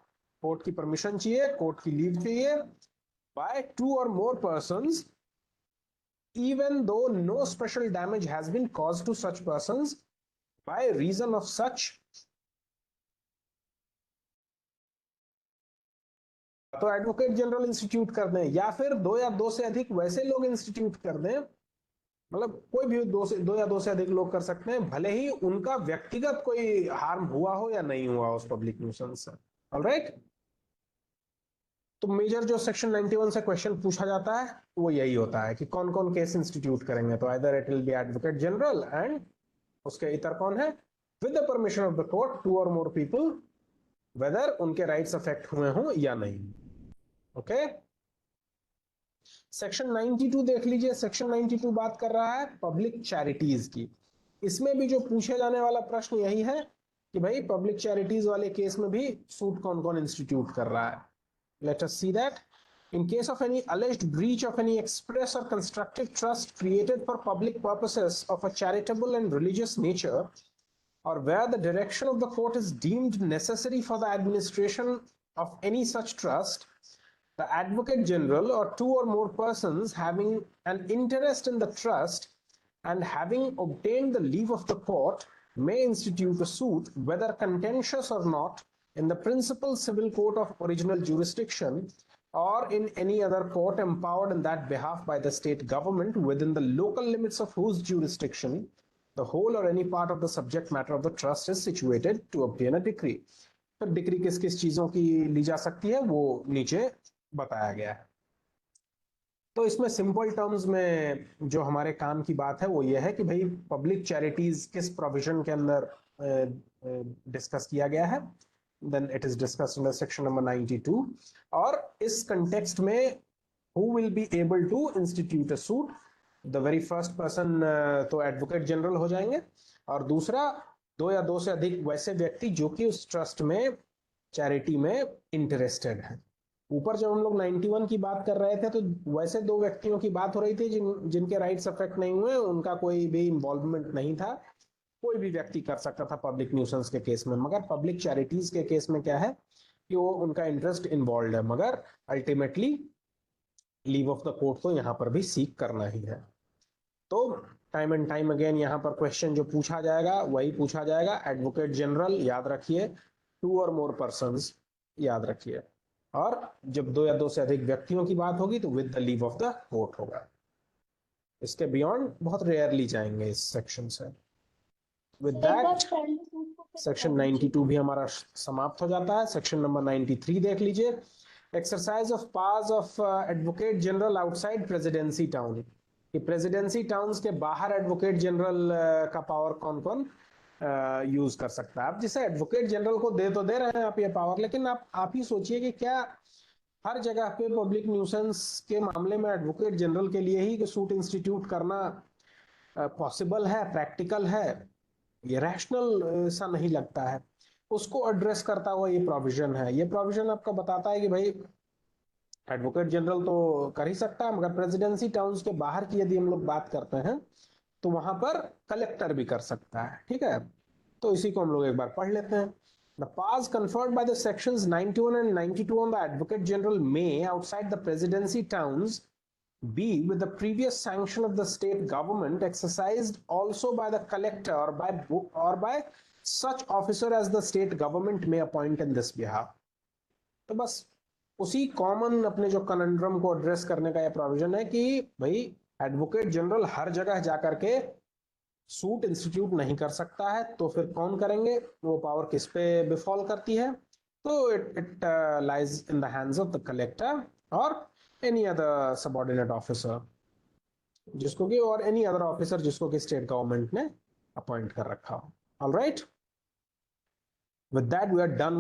court की परमिशन चाहिए, कोर्ट की लीव चाहिए, by two or more persons, even though no special damage has been caused to such persons by reason of such। तो एडवोकेट जनरल इंस्टीट्यूट कर दें, या फिर दो या दो से अधिक वैसे लोग इंस्टीट्यूट कर दें, मतलब कोई भी दो या दो से अधिक लोग कर सकते हैं, भले ही उनका व्यक्तिगत कोई हार्म हुआ हो या नहीं हुआ उस पब्लिक न्यूसेंस से। ऑलराइट, तो मेजर जो सेक्शन 91 से क्वेश्चन पूछा जाता है वो यही होता है कि कौन कौन केस इंस्टीट्यूट करेंगे। तो either it will be advocate general and उसके इतर कौन है, with the permission of the court, two or more people, whether उनके राइट्स अफेक्ट हुए हों या नहीं। ओके, सेक्शन 92 देख लीजिए। सेक्शन 92 बात कर रहा है पब्लिक चैरिटीज की। इसमें भी जो पूछे जाने वाला प्रश्न यही है कि भाई पब्लिक चैरिटीज वाले केस में भी सूट कौन कौन इंस्टीट्यूट कर रहा है। Let us see that. In case of any alleged breach of any express or constructive trust created for public purposes of a charitable and religious nature, or where the direction of the court is deemed necessary for the administration of any such trust, the Advocate General or two or more persons having an interest in the trust and having obtained the leave of the court may institute a suit, whether contentious or not, in the principal civil court of original jurisdiction or in any other court empowered in that behalf by the state government within the local limits of whose jurisdiction the whole or any part of the subject matter of the trust is situated, to obtain a decree। तो डिक्री किस किस चीजों की ली जा सकती है वो नीचे बताया गया है। तो इसमें सिंपल टर्म्स में जो हमारे काम की बात है वो ये है कि भाई पब्लिक चैरिटीज किस प्रोविजन के अंदर डिस्कस किया गया है। Then it is discussed under section number 92। और इस कंटेक्स्ट में who will be able to institute a suit, the very first person तो एडवोकेट जनरल हो जाएंगे, और दूसरा दो या दो से अधिक वैसे व्यक्ति जो कि उस ट्रस्ट में, चैरिटी में इंटरेस्टेड हैं। ऊपर जब हम लोग 91 की बात कर रहे थे तो वैसे दो व्यक्तियों की बात हो रही थी जिनके राइट्स अफेक्ट नहीं हुए, उनका कोई भी इन्वॉल्वमेंट नहीं था, कोई भी व्यक्ति कर सकता था पब्लिक न्यूसेंस के केस में। मगर पब्लिक चैरिटीज के केस में क्या है कि वो उनका इंटरेस्ट इन्वॉल्व है, मगर ultimately leave of the court तो यहाँ पर भी सीक करना ही है। तो टाइम एंड टाइम अगेन यहाँ पर क्वेश्चन जो पूछा जाएगा वही पूछा जाएगा। एडवोकेट जनरल याद रखिए, टू और मोर पर्संस याद रखिए, और जब दो या दो से अधिक व्यक्तियों की बात होगी तो with the leave of the court होगा। इसके बियॉन्ड बहुत रेयरली जाएंगे इस सेक्शन से। विद दैट सेक्शन 92 भी हमारा समाप्त हो जाता है। सेक्शन नंबर 93 देख लीजिए, exercise of powers of advocate general outside presidency town. कि प्रेसिडेंसी टाउन्स के बाहर एडवोकेट जनरल का पावर कौन कौन यूज कर सकता है। आप जिसे एडवोकेट जनरल को दे तो दे रहे हैं आप ये पावर, लेकिन आप ही सोचिए कि क्या हर जगह पे पब्लिक न्यूसेंस के मामले में एडवोकेट जनरल के लिए ही सूट इंस्टीट्यूट करना पॉसिबल है, प्रैक्टिकल है? ये रैशनल सा नहीं लगता है। उसको एड्रेस करता हुआ ये प्रोविजन है। ये प्रोविजन आपका बताता है कि भाई एडवोकेट जनरल तो कर ही सकता है, मगर प्रेसिडेंसी टाउन्स के बाहर की यदि हम लोग बात करते हैं तो वहां पर कलेक्टर भी कर सकता है। ठीक है, तो इसी को हम लोग एक बार पढ़ लेते हैं। The powers conferred by the sections 91 and 92 on the Advocate General may, outside the presidency towns, be, with the previous sanction of the state government, exercised also by the collector or by such officer as the state government may appoint in this behalf। तो बस उसी कॉमन अपने जो कनंड्रम को एड्रेस करने का यह प्रोविजन है कि भाई एडवोकेट जनरल हर जगह जाकर के सूट इंस्टीट्यूट नहीं कर सकता है, तो फिर कौन करेंगे? वो पावर किस पे बिफॉल करती है? तो it lies in the hands of the collector और एनी अदर सबऑर्डिनेट ऑफिसर, जिसको कि, और एनी अदर ऑफिसर जिसको कि स्टेट गवर्नमेंट ने अपॉइंट कर रखा हो। Alright, with that we are done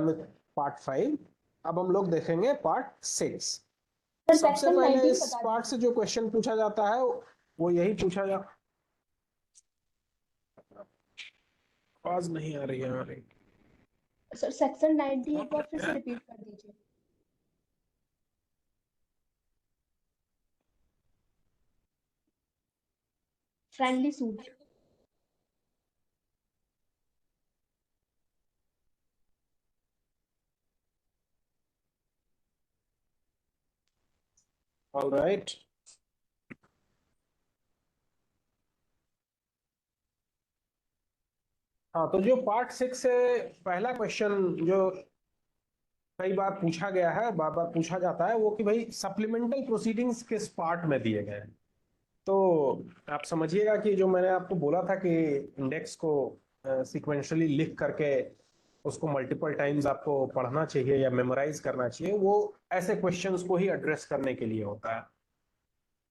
with part 5। अब हम लोग देखेंगे part 6। सबसे पहले इस पार्ट से जो क्वेश्चन पूछा जाता है वो यही पूछा आवाज नहीं आ रही है हमारी। सर सेक्शन 90 एक बार फिर से रिपीट कर दीजिए। Friendly suit. ऑल राइट, हाँ, तो जो पार्ट 6 से पहला क्वेश्चन जो कई बार पूछा गया है, बार बार पूछा जाता है, वो कि भाई सप्लीमेंटल प्रोसीडिंग्स किस पार्ट में दिए गए हैं। तो आप समझिएगा कि जो मैंने आपको बोला था कि इंडेक्स को सीक्वेंशियली लिख करके उसको मल्टीपल टाइम्स आपको पढ़ना चाहिए या मेमोराइज करना चाहिए, वो ऐसे क्वेश्चंस को ही एड्रेस करने के लिए होता है।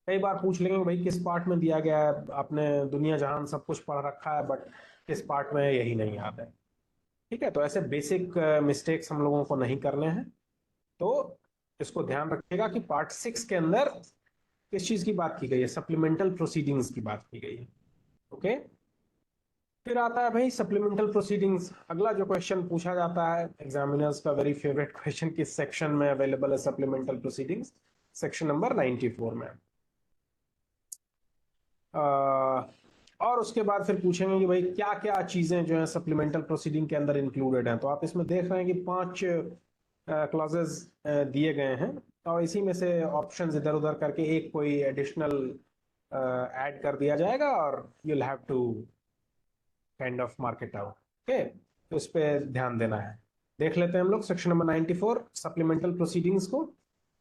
कई बार पूछ लेंगे भाई किस पार्ट में दिया गया है, आपने दुनिया जहान सब कुछ पढ़ रखा है बट किस पार्ट में है, यही नहीं याद है। ठीक है, तो ऐसे बेसिक मिस्टेक्स हम लोगों को नहीं करने हैं। तो इसको ध्यान रखिएगा कि पार्ट 6 के अंदर किस चीज की बात की गई है, सप्लीमेंटल प्रोसीडिंग्स की बात की गई है। ओके, फिर आता है भाई सप्लीमेंटल प्रोसीडिंग्स। अगला जो क्वेश्चन पूछा जाता है एग्जामिनर्स का वेरी फेवरेट क्वेश्चन, किस सेक्शन में अवेलेबल है सप्लीमेंटल प्रोसीडिंग्स। सेक्शन नंबर 94 में। और उसके बाद फिर पूछेंगे कि भाई क्या क्या चीजें जो है सप्लीमेंटल प्रोसीडिंग के अंदर इंक्लूडेड हैं। तो आप इसमें देख रहे हैं कि 5 क्लॉजेस दिए गए हैं, और इसी में से ऑप्शंस इधर उधर करके एक कोई एडिशनल ऐड कर दिया जाएगा, और you will have to kind of mark it out. Okay, तो इस पे ध्यान देना है। देख लेते हैं हम लोग सेक्शन नंबर 94 सप्लीमेंटल प्रोसीडिंग्स को।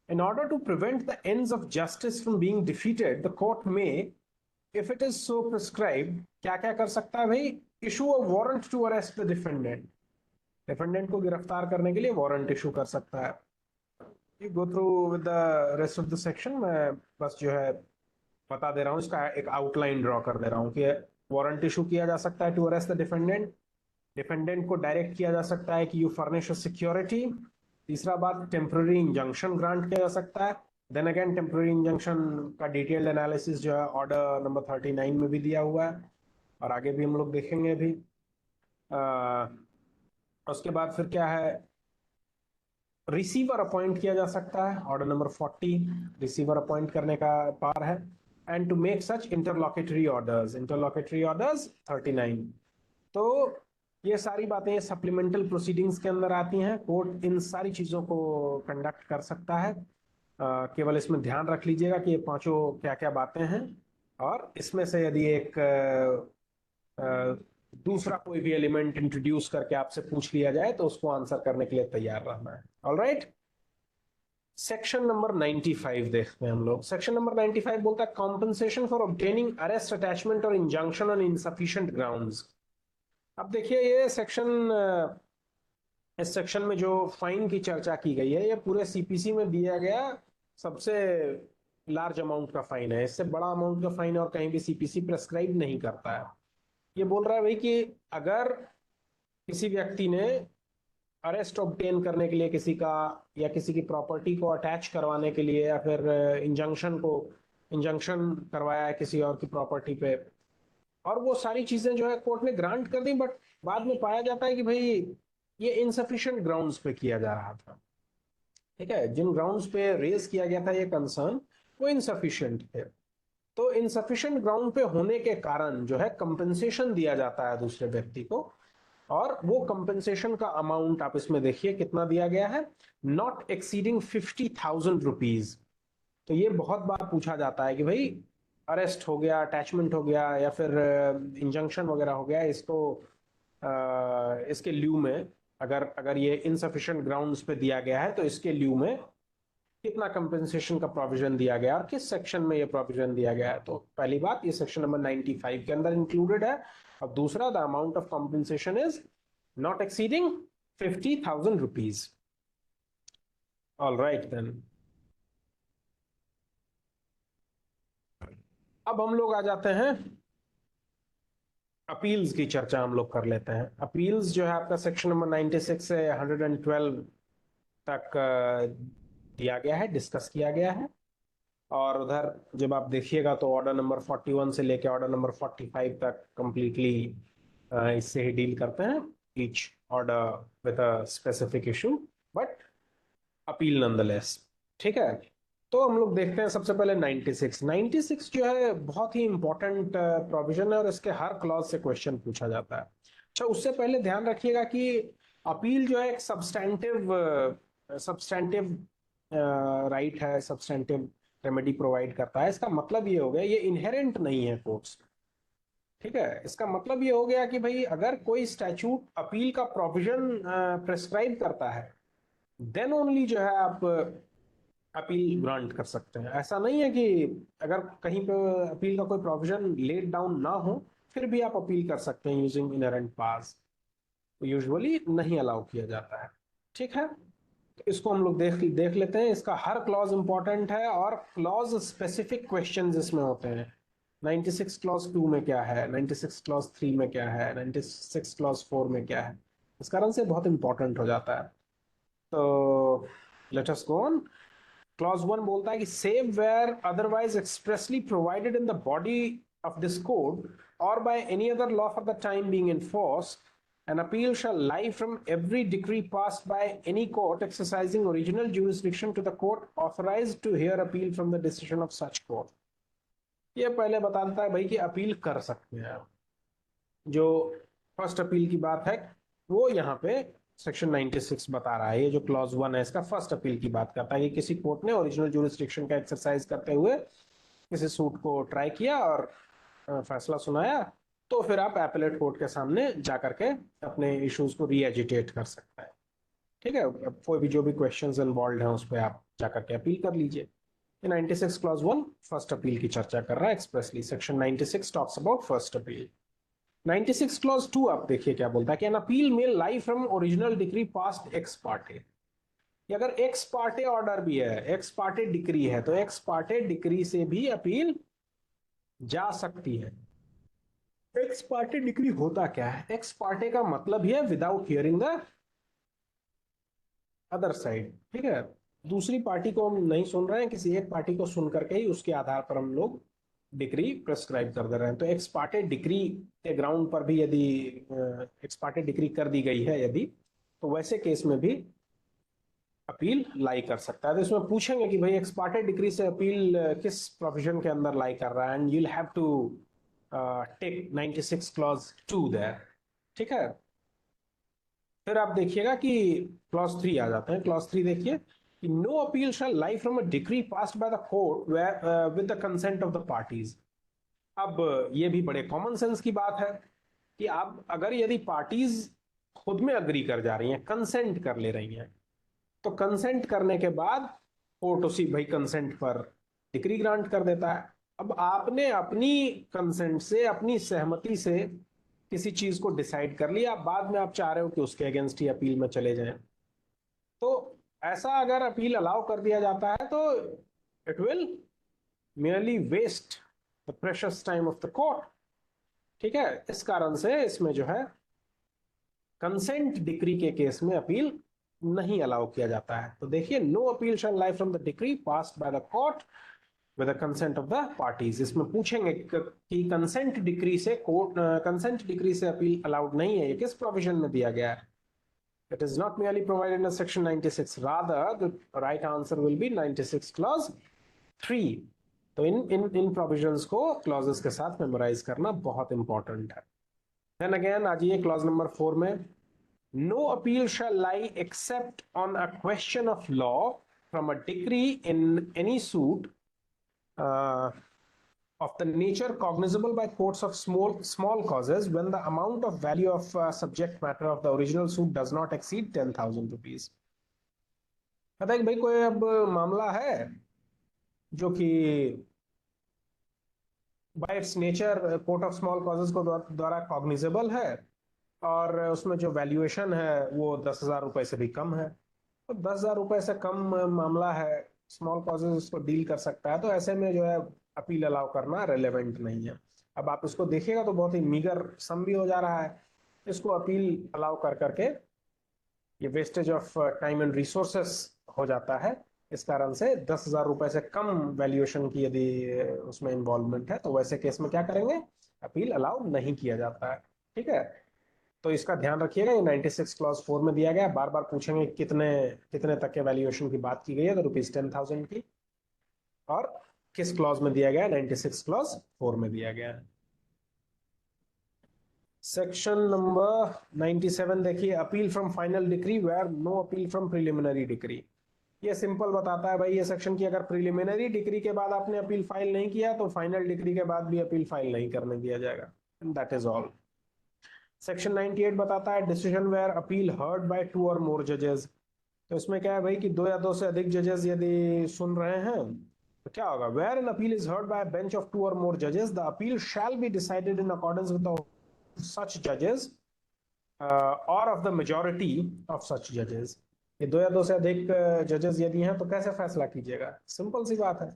In order to prevent the ends of justice from being defeated, the court may, if it is so prescribed, क्या क्या कर सकता है भाई, issue a warrant to arrest the defendant। Defendant को गिरफ्तार करने के लिए वारंट इशू कर सकता है। You go through with the rest of the section। मैं बस जो है बता दे रहा हूँ, इसका एक आउटलाइन ड्रॉ कर दे रहा हूँ कि वारंट इशू किया जा सकता है to arrest the defendant. Defendant को डायरेक्ट किया जा सकता है कि यू फर्निश सिक्योरिटी। तीसरा बात, टेम्पररी इंजंक्शन ग्रांट किया जा सकता है। देन अगेन टेम्पररी इंजंक्शन का डिटेल्ड एनालिसिस जो है ऑर्डर नंबर 39 में भी दिया हुआ है, और आगे भी हम लोग देखेंगे अभी। उसके बाद फिर क्या है, रिसीवर अपॉइंट किया जा सकता है, ऑर्डर नंबर 40 रिसीवर अपॉइंट करने का पार है। And to make such interlocutory orders, interlocutory orders 39। तो ये सारी बातें सप्लीमेंटल प्रोसीडिंग्स के अंदर आती हैं। कोर्ट इन सारी चीजों को कंडक्ट कर सकता है। केवल इसमें ध्यान रख लीजिएगा कि ये पांचों क्या क्या बातें हैं, और इसमें से यदि एक दूसरा कोई भी एलिमेंट इंट्रोड्यूस करके आपसे पूछ लिया जाए तो उसको आंसर करने के लिए तैयार रहना है। ऑल राइट, सेक्शन नंबर 95 देखते हैं हम लोग। सेक्शन नंबर 95 बोलता है compensation for obtaining arrest attachment और इंजंक्शन ऑन इनसफिशिएंट ग्राउंड्स। अब देखिए ये सेक्शन, इस सेक्शन में जो फाइन की चर्चा की गई है, ये पूरे सीपीसी में दिया गया सबसे लार्ज अमाउंट का फाइन है। इससे बड़ा अमाउंट का फाइन और कहीं भी सीपीसी प्रेस्क्राइब नहीं करता है। ये बोल रहा है भाई कि अगर किसी व्यक्ति ने अरेस्ट ऑब्टेन करने के लिए किसी का या किसी की प्रॉपर्टी को अटैच करवाने के लिए, या फिर इंजंक्शन करवाया है किसी और की प्रॉपर्टी पे, और वो सारी चीजें जो है कोर्ट ने ग्रांट कर दी, बट बाद में पाया जाता है कि भाई ये इनसफिशिएंट ग्राउंड्स पे किया जा रहा था। ठीक है, जिन ग्राउंड्स पे रेज किया गया था ये कंसर्न, वो इनसफिशिएंट थे। तो इनसफिशिएंट ग्राउंड पे होने के कारण जो है कंपेंसेशन दिया जाता है दूसरे व्यक्ति को, और वो कंपेंसेशन का अमाउंट आप इसमें देखिए कितना दिया गया है, नॉट एक्सीडिंग 50,000 रुपीज। तो ये बहुत बार पूछा जाता है कि भाई अरेस्ट हो गया, अटैचमेंट हो गया, या फिर इंजंक्शन वगैरह हो गया, इसको इसके ल्यू में अगर अगर ये इनसफिशिएंट ग्राउंड्स पे दिया गया है तो इसके ल्यू में कितना कंपेंसेशन का प्रोविजन दिया गया और किस सेक्शन में ये प्रोविजन दिया गया है। तो पहली बात, ये सेक्शन नंबर 95 के अंदर इंक्लूडेड है। और दूसरा, the amount of compensation is not exceeding 50,000 rupees. All right then, अब हम लोग आ जाते हैं अपील्स की चर्चा हम लोग कर लेते हैं। अपील्स जो है आपका सेक्शन नंबर 96 से 112 तक दिया गया है, डिस्कस किया गया है। और उधर जब आप देखिएगा तो ऑर्डर नंबर 41 से लेके ऑर्डर नंबर 45 तक कंप्लीटली इससे ही डील करते हैं, each order with a specific issue but appeal nonetheless. ठीक है, तो हम लोग देखते हैं सबसे पहले 96 जो है बहुत ही इंपॉर्टेंट प्रोविजन है और इसके हर क्लॉज से क्वेश्चन पूछा जाता है। अच्छा, उससे पहले ध्यान रखिएगा कि अपील जो है एक सब्सटैंटिव राइट है, सब्सटैंटिव रेमेडी प्रोवाइड करता है। इसका मतलब ये हो गया, ये इनहेरेंट नहीं है कोर्ट्स। ठीक है, इसका मतलब ये हो गया कि भाई अगर कोई स्टैचूट अपील का प्रोविजन प्रेस्क्राइब करता है देन ओनली जो है आप अपील ग्रांट कर सकते हैं। ऐसा नहीं है कि अगर कहीं पे अपील का कोई प्रोविजन लेट डाउन ना हो फिर भी आप अपील कर सकते हैं यूजिंग इनहेरेंट पावर्स, तो यूजुअली नहीं अलाउ किया जाता है। ठीक है, तो इसको हम लोग देख देख लेते हैं। इसका हर क्लॉज इंपॉर्टेंट है और क्लॉज स्पेसिफिक क्वेश्चंस इसमें होते हैं। 96 क्लॉज 2 में क्या है, 96 क्लॉज 3 में क्या है, 96 क्लॉज 4 में क्या है, इस कारण से बहुत इंपॉर्टेंट हो जाता है। तो let us go on. Clause 1 बोलता है कि save where otherwise expressly provided in the body of this code or by any other law for the time being enforced, an appeal shall lie from every decree passed by any court exercising original jurisdiction to the court authorized to hear appeal from the decision of such court। ये पहले बता देता है भाई कि अपील कर सकते हैं आप। जो फर्स्ट अपील की बात है वो यहाँ पे सेक्शन 96 बता रहा है। ये जो क्लॉज 1 है इसका फर्स्ट अपील की बात करता है कि किसी कोर्ट ने ओरिजिनल जुरिस्डिक्शन का एक्सरसाइज करते हुए किसी सूट को ट्राई किया और फैसला सुनाया, तो फिर आप एपेलेट कोर्ट के सामने जाकर के अपने इश्यूज को री एजिटेट कर सकते हैं। ठीक है, कोई भी जो भी क्वेश्चंस इन्वॉल्व हैं उस पर आप जाकर के अपील कर लीजिए। 96 क्लॉज 1 फर्स्ट अपील की चर्चा कर रहा है expressly. Section 96 talks about first appeal. 96 clause 2 आप देखिए क्या बोलता है कि एन अपील में lie from original decree passed ex parte. अगर एक्स पार्टे ऑर्डर भी है, एक्स पार्टे डिक्री है, तो एक्स पार्टे डिक्री से भी अपील जा सकती है। एक्स पार्टे डिक्री होता क्या है? एक्स पार्टे का मतलब ही है without hearing the other side. ठीक है, दूसरी पार्टी को हम नहीं सुन रहे हैं, किसी एक पार्टी को सुन करके ही उसके आधार पर हम लोग डिग्री प्रेस्क्राइब कर दे रहे हैं। तो एक्स पार्टे डिग्री के ग्राउंड पर भी यदि एक्स पार्टे डिग्री कर दी गई है यदि, तो वैसे केस में भी अपील लाई कर सकता है। तो इसमें पूछेंगे कि भाई एक्स पार्टे डिग्री से अपील किस प्रोविजन के अंदर लाई कर रहा है, and you will have to take 96 clause 2 there. ठीक है, फिर आप देखिएगा कि क्लॉज 3 आ जाते हैं। क्लॉज 3 देखिए कि no appeal shall lie from a decree passed by the court with the consent of the parties. अब ये भी बड़े कॉमन सेंस की बात है कि आप अगर यदि पार्टीज खुद में अग्री कर जा रही हैं, कंसेंट कर ले रही हैं, तो कंसेंट करने के बाद कोर्ट उसी भाई कंसेंट पर डिक्री ग्रांट कर देता है। अब आपने अपनी कंसेंट से, अपनी सहमति से किसी चीज को डिसाइड कर लिया, बाद में आप चाह रहे हो कि उसके अगेंस्ट ही अपील में चले जाएं, तो ऐसा अगर अपील अलाउ कर दिया जाता है तो it will merely waste the precious time of the court। ठीक है, इस कारण से इसमें जो है कंसेंट डिक्री के केस में अपील नहीं अलाउ किया जाता है। तो देखिए, no appeal shall lie from the decree passed by the court with the consent of the parties. इसमें पूछेंगे कि कंसेंट डिक्री से कोर्ट, कंसेंट डिक्री से अपील अलाउड नहीं है, ये किस प्रोविजन में दिया गया है? It is not merely provided in section 96, rather the right answer will be 96 clause 3। तो इन प्रोविजंस को क्लॉजेस के साथ मेमोराइज करना बहुत इंपॉर्टेंट है। देन अगेन आ जाइए क्लॉज नंबर 4 में। No appeal shall lie except on a question of law from a decree in any suit of the nature cognizable by courts of small causes when the amount of value of subject matter of the original suit does not exceed 10,000 rupees। पता है कि भाई कोई अब मामला है जो कि bye it's nature court of small causes को द्वारा कॉग्निजेबल है और उसमें जो वैल्यूएशन है वो 10,000 रुपए से भी कम है, तो 10,000 रुपए से कम मामला है, स्मॉल कॉजेज उसको डील कर सकता है, तो ऐसे में जो है अपील अलाउ करना रेलेवेंट नहीं है। अब आप इसको देखिएगा तो बहुत ही मीगर सम भी हो जा रहा है, इसको अपील अलाउ कर करके ये wastage of time and resources हो जाता है। इस कारण से 10,000 रुपए से कम वैल्यूएशन की यदि उसमें इन्वॉल्वमेंट है तो वैसे केस में क्या करेंगे, अपील अलाउ नहीं किया जाता है। ठीक है, तो इसका ध्यान रखिएगा, ये 96 क्लॉज 4 में दिया गया है। बार बार पूछेंगे कितने कितने तक के वैल्यूएशन की बात की गई है, तो ₹10,000 की, और किस क्लॉज में दिया गया है, 96 क्लॉज 4 में दिया गया है। सेक्शन नंबर 97 देखिए, appeal from final decree where no appeal from preliminary decree. ये सिंपल बताता है भाई ये सेक्शन की, अगर प्रिलिमिनरी डिक्री के बाद आपने अपील फाइल नहीं किया तो फाइनल डिक्री के बाद भी अपील फाइल नहीं करने दिया जाएगा। That is all. सेक्शन 98 बताता है decision where appeal heard by 2 or more जजेस। तो इसमें क्या है भाई कि 2 या 2 से अधिक जजेस यदि सुन रहे हैं तो क्या होगा, where an appeal is heard by bench of 2 or more जजेस the appeal shall be decided in accordance with the such judges or of the majority of such judges। ये 2 या 2 से अधिक जजेस यदि हैं तो कैसे फैसला कीजिएगा, सिंपल सी बात है,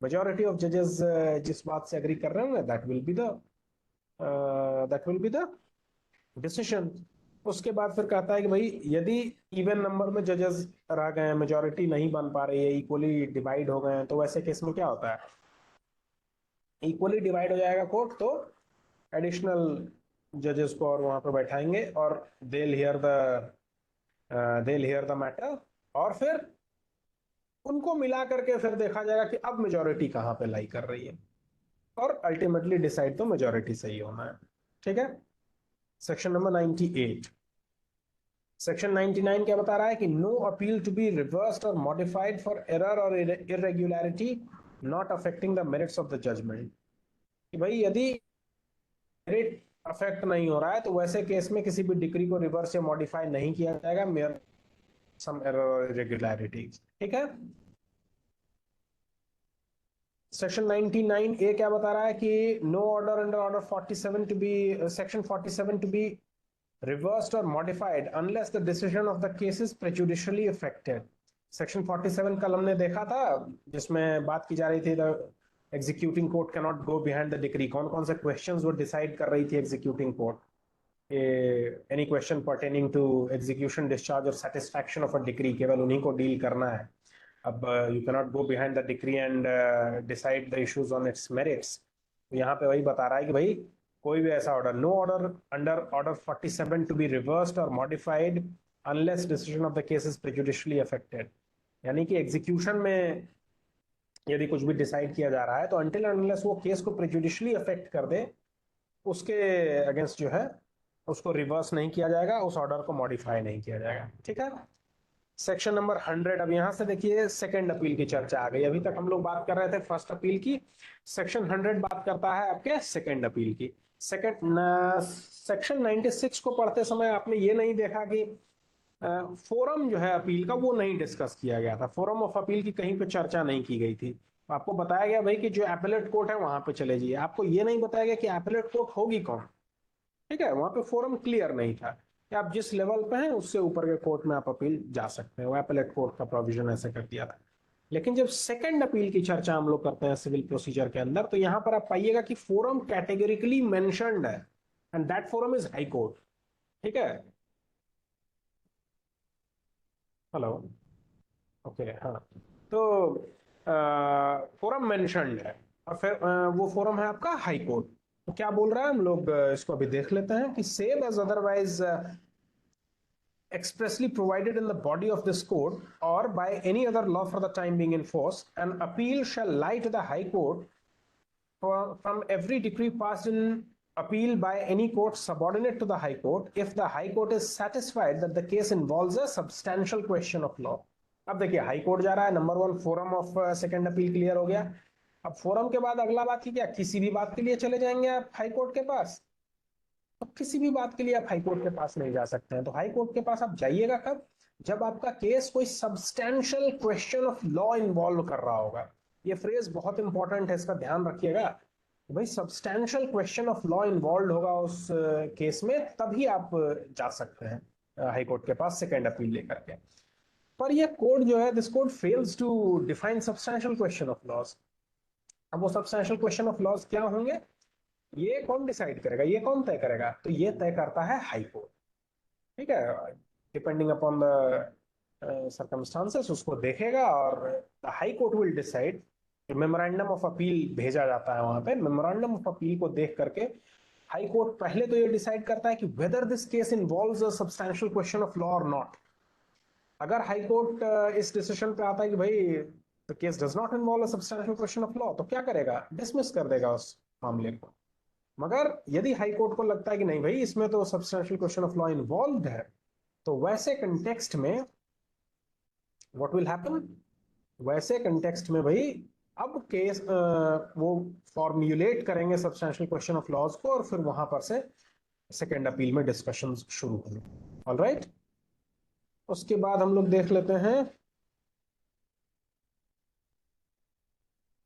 मेजोरिटी ऑफ जजेस जिस बात से एग्री कर रहे होंगे that will be the decision. उसके बाद फिर कहता है कि भाई यदि इवन नंबर में जजेस रह गए हैं, मेजोरिटी नहीं बन पा रही है, इक्वली डिवाइड हो गए हैं, तो वैसे केस में क्या होता है, इक्वली डिवाइड हो जाएगा कोर्ट, तो एडिशनल जजेस को और वहां पर बैठाएंगे और they'll hear the मैटर, और फिर उनको मिला करके फिर देखा जाएगा कि अब मेजोरिटी कहां पे लाई कर रही है, और अल्टीमेटली डिसाइड तो मेजोरिटी सही होना है। ठीक है, सेक्शन नंबर 98। सेक्शन 99 क्या बता रहा है कि no appeal to be reversed or modified for error or irregularity not affecting the merits of the judgment. कि भाई यदि मेरिट अफेक्ट नहीं हो रहा है तो वैसे केस में किसी भी डिग्री को रिवर्स या मॉडिफाई नहीं किया जाएगा, mayor some error or irregularity. ठीक है, सेक्शन 99 ए क्या बता रहा है कि no order under order 47 to be section 47 to be reversed or modified unless the decision of the case is prejudicially affected। Section 47 कल हमने देखा था जिसमें बात की जा रही थी executing court can not go behind the decree. कौन कौन से क्वेश्चंस वो डिसाइड कर रही थी executing court, any question pertaining to execution, discharge or satisfaction of a decree, केवल उन्हीं को डील करना है। अब you can not go behind the decree and decide the issues on its merits. तो यहाँ पे वही बता रहा है कि भाई कोई भी ऐसा order, no order under order 47 to be reversed or modified unless decision of the case is prejudicially affected. यानी कि एग्जीक्यूशन में यदि कुछ भी डिसाइड किया जा रहा है तो अनटिल अनलेस वो केस को प्रेजुडिशियली अफेक्ट कर दे उसके अगेंस्ट जो है उसको रिवर्स नहीं किया जाएगा, उस ऑर्डर को मॉडिफाई नहीं किया जाएगा। ठीक है, सेक्शन नंबर 100। अब यहां से देखिए सेकंड अपील की चर्चा आ गई। अभी तक हम लोग बात कर रहे थे फर्स्ट अपील की, सेक्शन 100 बात करता है आपके सेकंड अपील की। सेक्शन 96 को पढ़ते समय आपने ये नहीं देखा कि फोरम जो है अपील का वो नहीं डिस्कस किया गया था, फोरम ऑफ अपील की कहीं पे चर्चा नहीं की गई थी। आपको बताया गया भाई कि जो एपेलेट कोर्ट है वहां पे चले जाइए, आपको ये नहीं बताया गया कि एपेलेट कोर्ट होगी कौन। ठीक है, वहां पे फोरम क्लियर नहीं था कि आप जिस लेवल पे हैं उससे ऊपर के कोर्ट में आप अपील जा सकते हैं, वो एपेलेट कोर्ट का प्रोविजन ऐसे कर दिया था। लेकिन जब सेकंड अपील की चर्चा हम लोग करते हैं सिविल प्रोसीजर के अंदर, तो यहां पर आप पाइएगा कि फोरम कैटेगोरिकली मेंशन्ड है and that forum is high court. ठीक है, हेलो, ओके, हाँ, तो फोरम मेंशन्ड है और फिर वो फोरम है आपका हाई कोर्ट। तो क्या बोल रहा है हम लोग इसको अभी देख लेते हैं कि same as otherwise expressly provided in the body of this code or by any other law for the time being in force, an appeal shall lie to the High Court from every decree passed in appeal by any court subordinate to the High Court if the High Court is satisfied that the case involves a substantial question of law। अब देखिए हाई कोर्ट जा रहा है, number 1 forum of second appeal clear हो गया। अब फोरम के बाद अगला बात की क्या, किसी भी बात के लिए चले जाएंगे आप हाई कोर्ट के पास? तो किसी भी बात के लिए आप हाई कोर्ट के पास नहीं जा सकते हैं। तो हाई कोर्ट के पास आप जाइएगा कब, जब आपका केस कोई substantial question of law involve कर रहा होगा। ये फ्रेज बहुत इंपॉर्टेंट है, इसका ध्यान रखिएगा। भाई substantial question of law involve होगा उस केस में, तभी आप जा सकते हैं हाई कोर्ट के पास सेकेंड अपील लेकर के। पर ये कोड जो है, this code fails to define substantial question of laws. अब वो सब्सटेंशियल क्वेश्चन ऑफ लॉज क्या होंगे, ये कौन डिसाइड करेगा, ये कौन तय करेगा? तो ये तय करता है हाई कोर्ट। ठीक है, डिपेंडिंग अपॉन द सर्कमस्टांसेस उसको देखेगा और the high court will decide. Memorandum of appeal भेजा जाता है वहां पे, मेमोरेंडम ऑफ अपील को देख करके हाई कोर्ट पहले तो ये डिसाइड करता है कि whether this case involves a substantial question of law और नॉट। अगर हाई कोर्ट इस डिसीजन पे आता है कि भाई the case does not involve a substantial question of law, तो क्या करेगा, डिसमिस कर देगा उस मामले को। मगर यदि हाई कोर्ट को लगता है कि नहीं भाई इसमें तो substantial question of law involve है, तो वैसे कंटेक्स्ट में व्हाट विल हैपन, वैसे कंटेक्स्ट में भाई अब केस वो फॉर्म्युलेट करेंगे सब्सटेंशियल क्वेश्चन ऑफ लॉज को, और फिर वहां पर से सेकेंड अपील में डिस्कशंस शुरू होंगे। ऑलराइट, उसके बाद हम लोग देख लेते हैं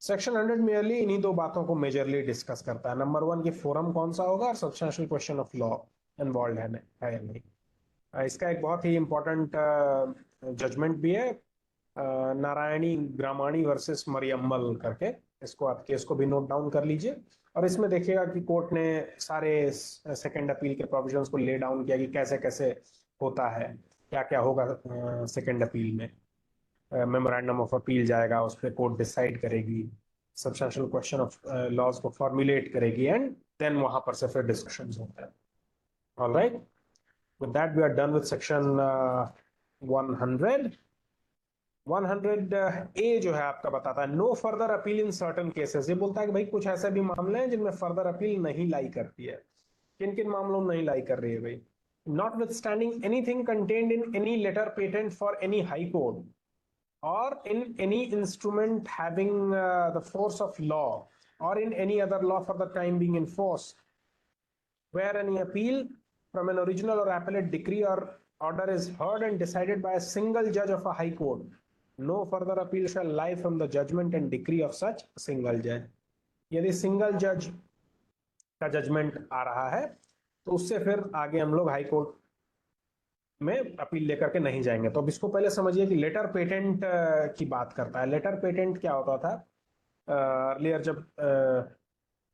सेक्शन 100 मेयरली इन्हीं दो बातों को मेजरली डिस्कस करता है। नंबर 1 की फोरम कौन सा होगा और substantial question of law involve है या नहीं। इसका एक बहुत ही इंपॉर्टेंट जजमेंट भी है, नारायणी ग्रामाणी वर्सेस मरियम्मल करके। इसको आप केस को भी नोट डाउन कर लीजिए, और इसमें देखिएगा कि कोर्ट ने सारे सेकेंड अपील के प्रोविजंस को ले डाउन किया कि कैसे कैसे होता है, क्या क्या होगा सेकेंड अपील में। मेमोरेंडम ऑफ अपील जाएगा, उस पर कोर्ट डिसाइड करेगी, सब्सटेंशियल क्वेश्चन ऑफ लॉज को फॉर्मुलेट करेगी, एंड देन वहां पर से फिर डिस्कशंस होता है। Alright, with that we are done with section 100। 100A जो है आपका बताता है no further appeal in certain cases. ये बोलता है कि भाई कुछ ऐसे भी मामले हैं जिनमें फर्दर अपील नहीं लाई करती है। किन किन मामलों में नहीं लाई कर रही है भाई? Notwithstanding anything contained in any letter patent for any high court or in any instrument having the force of law or in any other law for the time being in force, where any appeal from an original or appellate decree or order is heard and decided by a single judge of a high court, no further appeal shall lie from the judgment and decree of such a single judge। यदि सिंगल जज का जजमेंट आ रहा है तो उससे फिर आगे हम लोग हाई कोर्ट में अपील लेकर के नहीं जाएंगे। तो अब इसको पहले समझिए कि लेटर पेटेंट की बात करता है। लेटर पेटेंट क्या होता था? अर्लियर जब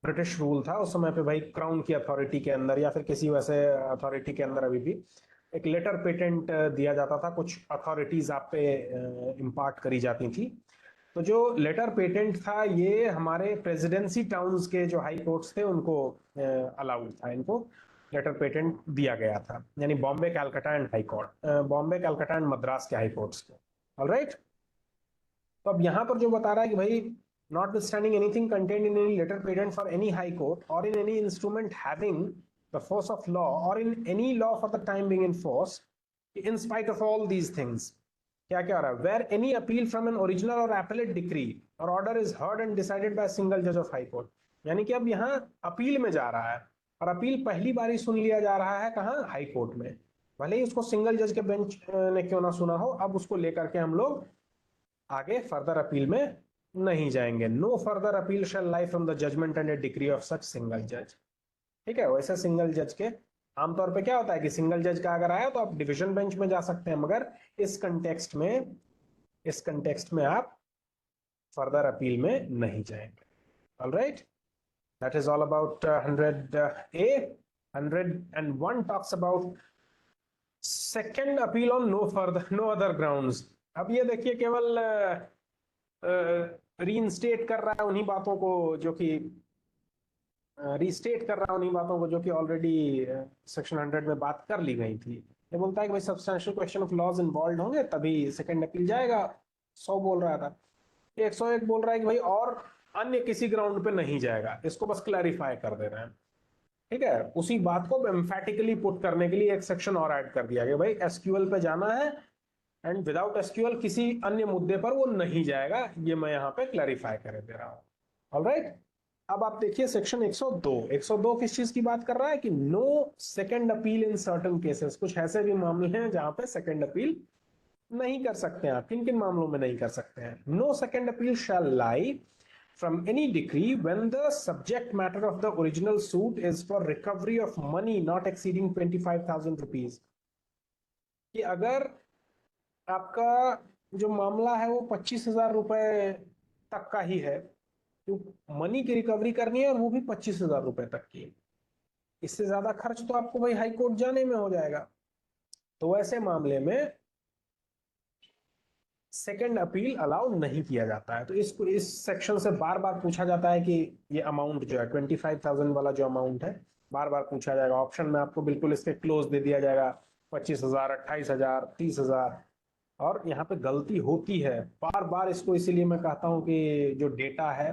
ब्रिटिश रूल था उस समय पे भाई क्राउन की अथॉरिटी के अंदर या फिर किसी वैसे अथॉरिटी के अंदर अभी भी एक लेटर पेटेंट दिया जाता था, कुछ अथॉरिटीज आप पे इम्पार्ट करी जाती थी। तो जो लेटर पेटेंट था ये हमारे प्रेसिडेंसी टाउन्स के जो हाई कोर्ट्स थे उनको अलाउड था, इनको लेटर पेटेंट दिया गया था, यानी Bombay Calcutta and high court, Bombay Calcutta and Madras के हाई कोर्ट्स को। ऑलराइट, तो अब यहां पर जो बता रहा है कि भाई notwithstanding anything contained in any letter patent for any high court or in any instrument having the force of law or in any law for the time being in force, in spite of all these things, क्या क्या हो रहा है? Where any appeal from an original or appellate decree or order is heard and decided by a single judge of high court, यानी कि अब यहाँ अपील में जा रहा है और अपील पहली बार ही सुन लिया जा रहा है कहाँ? हाई कोर्ट में। भले ही उसको सिंगल जज के बेंच ने क्यों ना सुना हो, अब उसको लेकर के हम लोग आगे फर्दर अपील में नहीं जाएंगे। No further appeal shall lie from the judgment and a decree of such single जज। ठीक है, वैसे सिंगल जज के आमतौर पे क्या होता है कि सिंगल जज का अगर आया तो आप डिवीजन बेंच में जा सकते हैं, मगर इस कंटेक्स्ट में आप फर्दर अपील में नहीं जाएंगे। Alright, that is all about 100A। 101 talks about second appeal on no other grounds. अब ये देखिए केवल रीइंस्टेट कर रहा है उन्हीं बातों को जो कि रीस्टेट कर रहा है उन्हीं बातों को जो कि ऑलरेडी सेक्शन 100 में बात कर ली गई थी। ये बोलता है कि भाई substantial question of laws involve होंगे तभी सेकंड अपील जाएगा। 100 बोल रहा था, 101 बोल रहा है कि भाई और अन्य किसी ग्राउंड पे नहीं जाएगा। इसको बस क्लैरिफाई कर दे रहे हैं। ठीक है, उसी बात को एम्फेटिकली पुट करने के लिए एक सेक्शन और ऐड कर दिया गया, भाई एसक्यूएल पे जाना है एंड विदाउट एसक्यूएल किसी अन्य मुद्दे पर वो नहीं जाएगा। ये मैं यहाँ पे क्लैरिफाई कर दे रहा हूँ। ऑलराइट, अब आप देखिए सेक्शन 102। 102 किस चीज की बात कर रहा है कि no second appeal in certain cases. कुछ ऐसे भी मामले हैं जहां पे सेकंड अपील नहीं कर सकते हैं आप। किन किन मामलों में नहीं कर सकते हैं? No second appeal shall lie from any decree when the subject matter of the original suit is for recovery of money not exceeding 25,000 rupees। कि अगर आपका जो मामला है वो 25,000 रुपए तक का ही है, तो मनी की रिकवरी करनी है और वो भी 25,000 रुपए तक की, इससे ज्यादा खर्च तो आपको भाई हाई कोर्ट जाने में हो जाएगा। तो वैसे मामले में सेकंड अपील अलाउ नहीं किया जाता है। तो इसको इस सेक्शन से बार बार पूछा जाता है कि ये अमाउंट जो है 25,000 वाला जो अमाउंट है बार बार पूछा जाएगा। ऑप्शन में आपको बिल्कुल इसके क्लोज दे दिया जाएगा, 25,000, 28,000, 30,000। और यहाँ पे गलती होती है बार बार। इसको इसीलिए मैं कहता हूँ कि जो डेटा है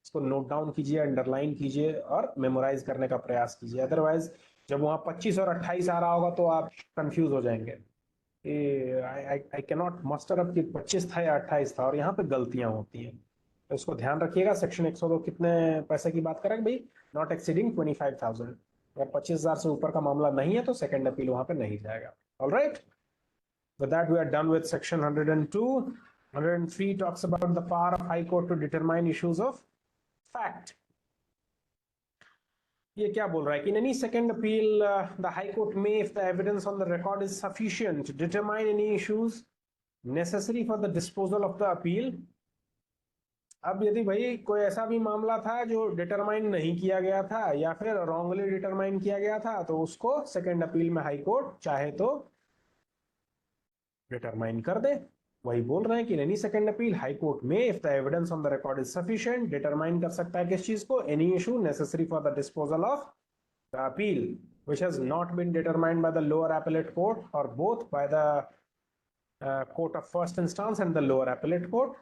इसको नोट डाउन कीजिए, अंडरलाइन कीजिए और मेमोराइज करने का प्रयास कीजिए। अदरवाइज जब वहाँ 25 और 28 आ रहा होगा तो आप कंफ्यूज हो जाएंगे। I can not muster up कि 25 था या 28 था, और यहाँ पे गलतियां होती हैं। तो इसको ध्यान रखिएगा। सेक्शन 102 कितने पैसे की बात करेंगे भाई? Not exceeding 25,000। अगर 25,000 से ऊपर का मामला नहीं है तो सेकंड अपील वहां पे नहीं जाएगा। All right, with that we are done with section 102. 103 talks about the power of high court to determine issues of fact. ये क्या बोल रहा है कि in any second appeal the high court may, if the evidence on the record is sufficient, determine any issues necessary for the disposal of the appeal. अब यदि भाई कोई ऐसा भी मामला था जो डिटरमाइन नहीं किया गया था या फिर रॉन्गली डिटरमाइन किया गया था, तो उसको सेकंड अपील में हाई कोर्ट चाहे तो डिटरमाइन कर दे। वही बोल रहे हैं कि any second appeal high court में, if the evidence on the record is sufficient, determine कर सकता है किस चीज को? Any issue necessary for the disposal of the appeal which has not been determined by the lower appellate court or both by the court of first instance and the lower appellate court.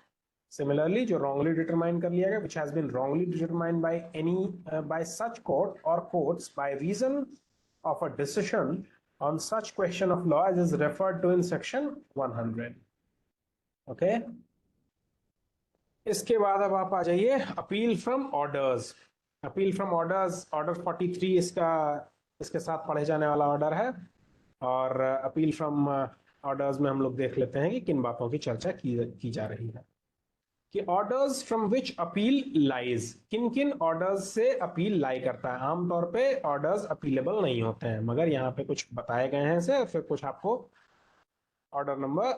Similarly, जो wrongly determined कर लिया गया, which has been wrongly determined by any by such court or courts by reason of a decision on such question of law as is referred to in section 100. Okay. इसके बाद अब आप आ जाइए appeal from orders. Appeal from orders, order 43 इसके साथ पढ़े जाने वाला ऑर्डर है। और अपील फ्रॉम ऑर्डर्स में हम लोग देख लेते हैं कि किन बातों की चर्चा की जा रही है। कि orders from which appeal lies, किन किन ऑर्डर्स से अपील लाई करता है। आमतौर पे ऑर्डर्स अपीलेबल नहीं होते हैं, मगर यहाँ पे कुछ बताए गए हैं से फिर कुछ आपको ऑर्डर नंबर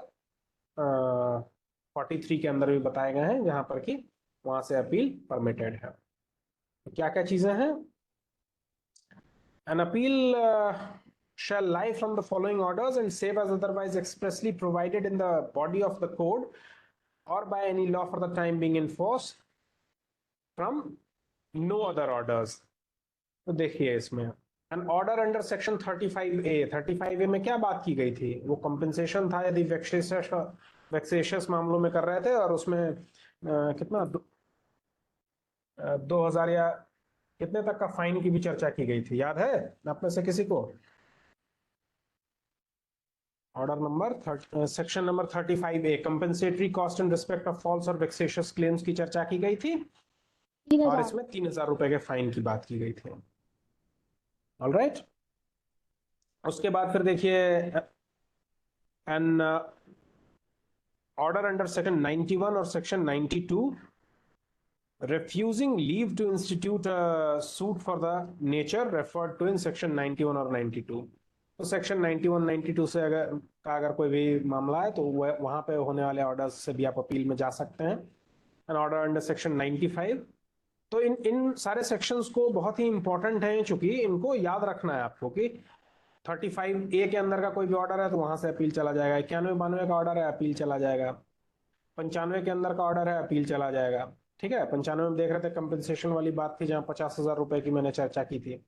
43 के अंदर भी बताए गए हैं जहां पर कि वहां से अपील परमिटेड है। तो क्या क्या चीजें हैं? An appeal shall lie from the following orders and save as otherwise expressly provided in the body of the code or by any law for the time being enforced from no other orders. तो देखिए इसमें an order under section 35A, 35A में क्या बात की गई थी? वो compensation था यदि vexatious मामलों में कर रहे थे, और उसमें कितना 2,000 या कितने तक का फाइन की भी चर्चा की गई थी, याद है आप में से किसी को? Order number section number 35A, compensatory cost in respect of false or vexatious claims की चर्चा की गई थी, और इसमें 3,000 रुपए के फाइन की बात की गई थी। ऑल राइट, उसके बाद फिर देखिए एन ऑर्डर अंडर सेक्शन 91 और section 92 refusing leave to institute a suit for the nature referred to in section 91 और 92। तो सेक्शन 91 92 से अगर कोई भी मामला है तो वहां पे होने वाले ऑर्डर्स से भी आप अपील में जा सकते हैं। An order under section 95। तो इन सारे सेक्शंस को बहुत ही इंपॉर्टेंट हैं, चूंकि इनको याद रखना है आपको कि 35A के अंदर का कोई भी ऑर्डर है तो वहां से अपील चला जाएगा। 91-92 का ऑर्डर है, अपील चला जाएगा। 95 के अंदर का ऑर्डर है, अपील चला जाएगा। ठीक है, 95 में देख रहे थे कंपेंसेशन वाली बात थी, जहां 50,000 रुपए की मैंने चर्चा की थी।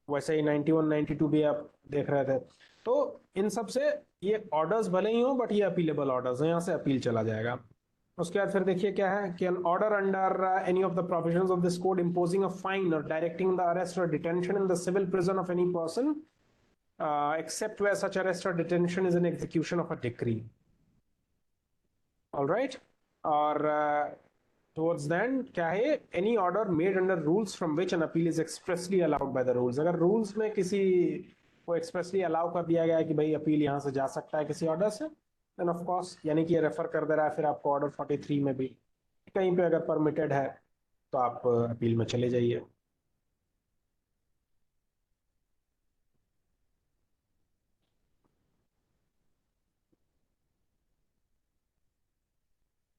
वैसे ही 91 92 भी आप देख रहे थे। तो इन सब से ये ऑर्डर्स भले ही हो, बट ये अपीलेबल ऑर्डर्स हैं, यहाँ से अपील चला जाएगा। उसके बाद फिर देखिए क्या है कि an order under any of the provisions of this code imposing a fine or directing the arrest or detention in the civil prison of any person except where such arrest or detention is in execution of a decree. All right, और towards then क्या है? any order made under rules from which an appeal is expressly allowed by the rules। अगर rules में किसी को expressly allow कर दिया गया है कि भाई अपील यहाँ से जा सकता है किसी ऑर्डर से, then of course यानी कि ये रेफर कर दे रहा है फिर आपको ऑर्डर 43 में भी कहीं पे अगर परमिटेड है तो आप अपील में चले जाइए।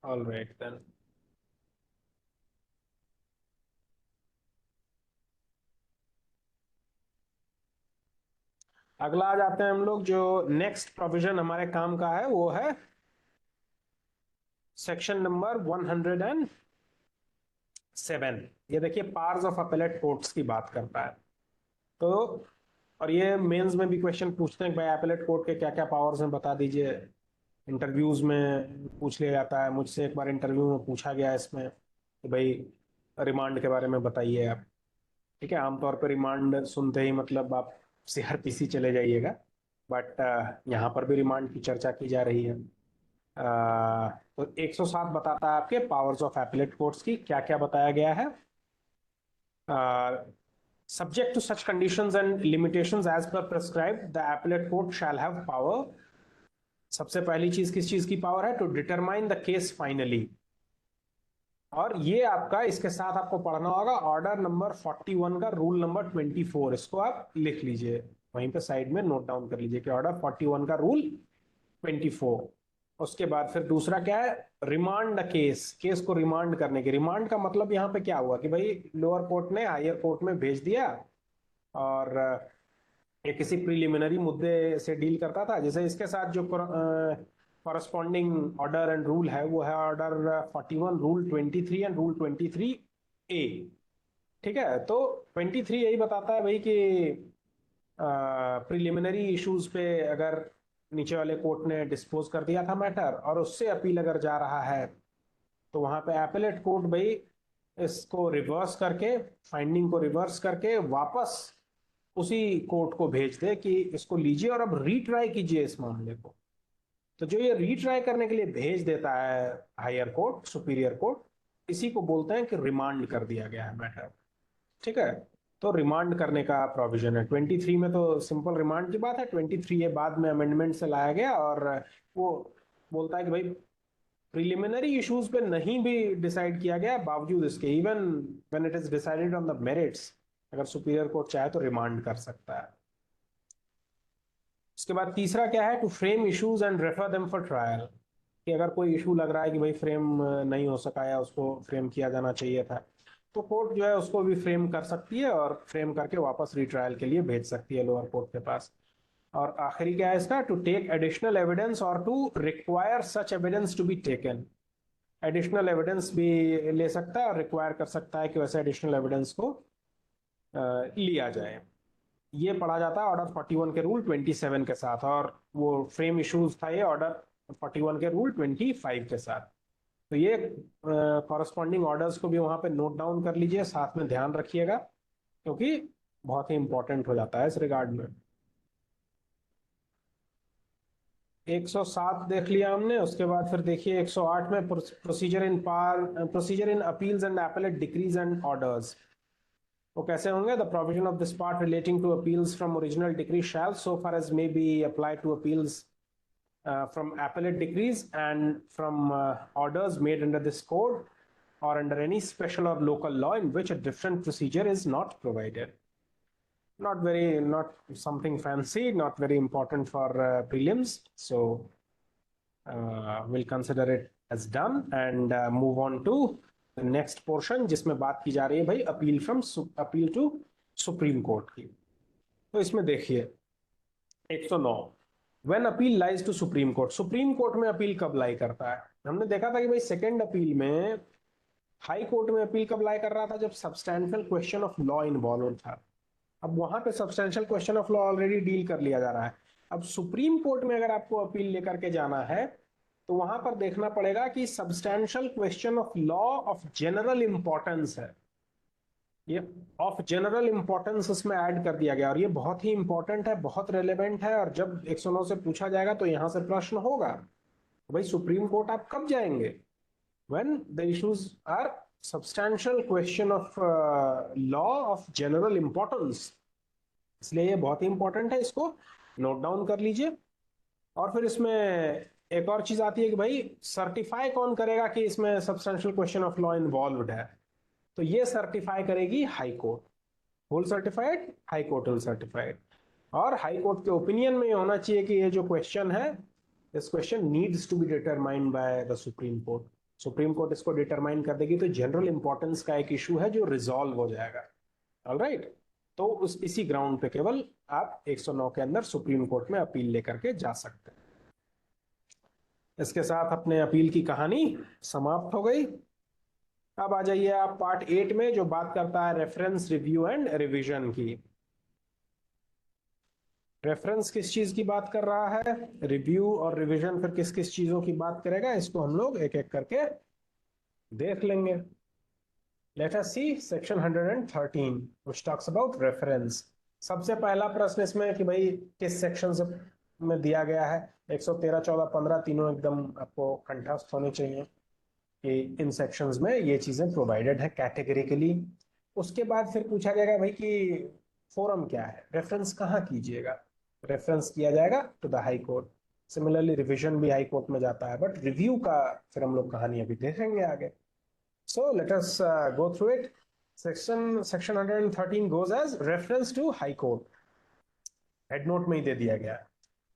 All right then, अगला आ जाते हैं हम लोग। जो नेक्स्ट प्रोविजन हमारे काम का है वो है सेक्शन नंबर 107। ये देखिए पावर्स ऑफ अपीलेट कोर्ट्स की बात करता है। तो और ये मेंस में भी क्वेश्चन पूछते हैं कि भाई एपेलेट कोर्ट के क्या क्या पावर्स हैं बता दीजिए। इंटरव्यूज में पूछ लिया जाता है। मुझसे एक बार इंटरव्यू में पूछा गया इसमें कि भाई रिमांड के बारे में बताइए आप। ठीक है, आमतौर पर रिमांड सुनते ही मतलब आप सीआरपीसी चले जाइएगा, बट यहाँ पर भी रिमांड की चर्चा की जा रही है। तो 107 बताता है आपके पावर्स ऑफ एपेलेट कोर्ट्स की क्या क्या बताया गया है। Subject to such conditions and limitations as per prescribed, the appellate court shall have power. सबसे पहली चीज किस चीज की पावर है? To determine the case finally. और ये आपका इसके साथ आपको पढ़ना होगा ऑर्डर नंबर 41 का रूल नंबर 24। इसको आप लिख लीजिए, वहीं पे साइड में नोट डाउन कर लीजिए कि ऑर्डर 41 का रूल 24। उसके बाद फिर दूसरा क्या है? रिमांड केस, केस को रिमांड करने की। रिमांड का मतलब यहाँ पे क्या हुआ कि भाई लोअर कोर्ट ने हायर कोर्ट में भेज दिया और ये किसी प्रिलिमिनरी मुद्दे से डील करता था। जैसे इसके साथ जो कॉरस्पॉन्डिंग ऑर्डर एंड रूल है वो है order 41 rule 23 and rule 23A। ठीक है, तो 23 यही बताता है भाई कि प्रिलिमिनरी इश्यूज पे अगर नीचे वाले कोर्ट ने डिस्पोज कर दिया था मैटर और उससे अपील अगर जा रहा है तो वहां पे एपेलेट कोर्ट भाई इसको रिवर्स करके, फाइंडिंग को रिवर्स करके वापस उसी कोर्ट को भेज दे कि इसको लीजिए और अब रीट्राई कीजिए इस मामले को। तो जो ये रीट्राई करने के लिए भेज देता है हायर कोर्ट, सुपीरियर कोर्ट, इसी को बोलते हैं कि रिमांड कर दिया गया है मैटर। ठीक है, तो रिमांड करने का प्रोविजन है 23 में। तो सिंपल रिमांड की बात है। 23 ये बाद में अमेंडमेंट से लाया गया और वो बोलता है कि भाई प्रिलिमिनरी इश्यूज पे नहीं भी डिसाइड किया गया बावजूद इसके, even when it is decided on the merits, अगर सुपीरियर कोर्ट चाहे तो रिमांड कर सकता है। उसके बाद तीसरा क्या है? To frame issues and refer them for trial. कि अगर कोई इशू लग रहा है कि भाई फ्रेम नहीं हो सका या उसको फ्रेम किया जाना चाहिए था, तो कोर्ट जो है उसको भी फ्रेम कर सकती है और फ्रेम करके वापस रीट्रायल के लिए भेज सकती है लोअर कोर्ट के पास। और आखिरी क्या है इसका? To take additional evidence or to require such evidence to be taken. Additional evidence भी ले सकता है और रिक्वायर कर सकता है कि वैसे एडिशनल एविडेंस को लिया जाए। ये पढ़ा जाता है ऑर्डर 41 के रूल 27 के साथ, और वो फ्रेम इश्यूज था ये ऑर्डर 41 के रूल 25 के साथ। तो ये कॉरस्पॉन्डिंग ऑर्डर्स को भी वहां पे नोट डाउन कर लीजिए, साथ में ध्यान रखिएगा क्योंकि बहुत ही इंपॉर्टेंट हो जाता है इस रिगार्ड में। 107 देख लिया हमने। उसके बाद फिर देखिए 108 में procedure in appeals and appellate decrees and orders. वो कैसे होंगे? The provision of this part relating to appeals from original decree shall so far as may be apply to appeals from appellate decrees and from orders made under this code or under any special or local law in which a different procedure is not provided. Not something fancy, not very important for prelims. So we'll consider it as done and move on to the next portion जिसमें बात की जा रही है भाई appeal to Supreme Court की। तो इसमें देखिए 109 When appeal lies to Supreme Court, supreme court में अपील कब लाई करता है? हमने देखा था कि भाई सेकंड अपील में हाई कोर्ट में अपील कब लाई कर रहा था? जब substantial question of law involve था। अब वहां पे substantial question of law already deal कर लिया जा रहा है। अब सुप्रीम कोर्ट में अगर आपको अपील लेकर के जाना है तो वहां पर देखना पड़ेगा कि substantial question of law of general importance है। ये ऑफ जनरल इंपॉर्टेंस इसमें ऐड कर दिया गया और ये बहुत ही इंपॉर्टेंट है, बहुत रेलेवेंट है। और जब 109 से पूछा जाएगा तो यहां से प्रश्न होगा भाई सुप्रीम कोर्ट आप कब जाएंगे? When the issues are substantial question of law of general importance. इसलिए ये बहुत ही इंपॉर्टेंट है, इसको नोट डाउन कर लीजिए। और फिर इसमें एक और चीज आती है कि भाई सर्टिफाई कौन करेगा कि इसमें substantial question of law involve है? तो ये सर्टिफाई करेगी high court. Whole certified, high court whole certified. और हाई कोर्ट के ओपिनियन में होना चाहिए कि ये जो क्वेश्चन है, this question needs to be determined by the supreme court. Supreme court इसको डिटरमाइन कर देगी तो जनरल इंपॉर्टेंस का एक इशू है जो रिजॉल्व हो जाएगा। ऑलराइट, तो इसी ग्राउंड पे केवल आप 109 के अंदर सुप्रीम कोर्ट में अपील लेकर के जा सकते हैं। इसके साथ अपने अपील की कहानी समाप्त हो गई। अब आ जाइए आप पार्ट 8 में जो बात करता है रेफरेंस, रिव्यू एंड रिवीजन की। रेफरेंस किस चीज की बात कर रहा है, रिव्यू और रिवीजन फिर किस किस चीजों की बात करेगा, इसको हम लोग एक एक करके देख लेंगे। Let us see section 113 which talks about reference. सबसे पहला प्रश्न इसमें कि भाई किस सेक्शन से में दिया गया है। 113, 14, 15 तीनों एकदम आपको कंठस्थ होने चाहिए कि इन सेक्शंस में ये चीजें प्रोवाइडेड है कैटेगरिकली। उसके बाद फिर पूछा जाएगा भाई कि फोरम क्या है, रेफरेंस कहाँ कीजिएगा। रेफरेंस किया जाएगा to the high court. Similarly revision भी हाई कोर्ट में जाता है, बट रिव्यू का फिर हम लोग कहानी अभी देखेंगे आगे। So let us go through it. Section 113 goes as reference to High Court. Head note में ही दे दिया गया है।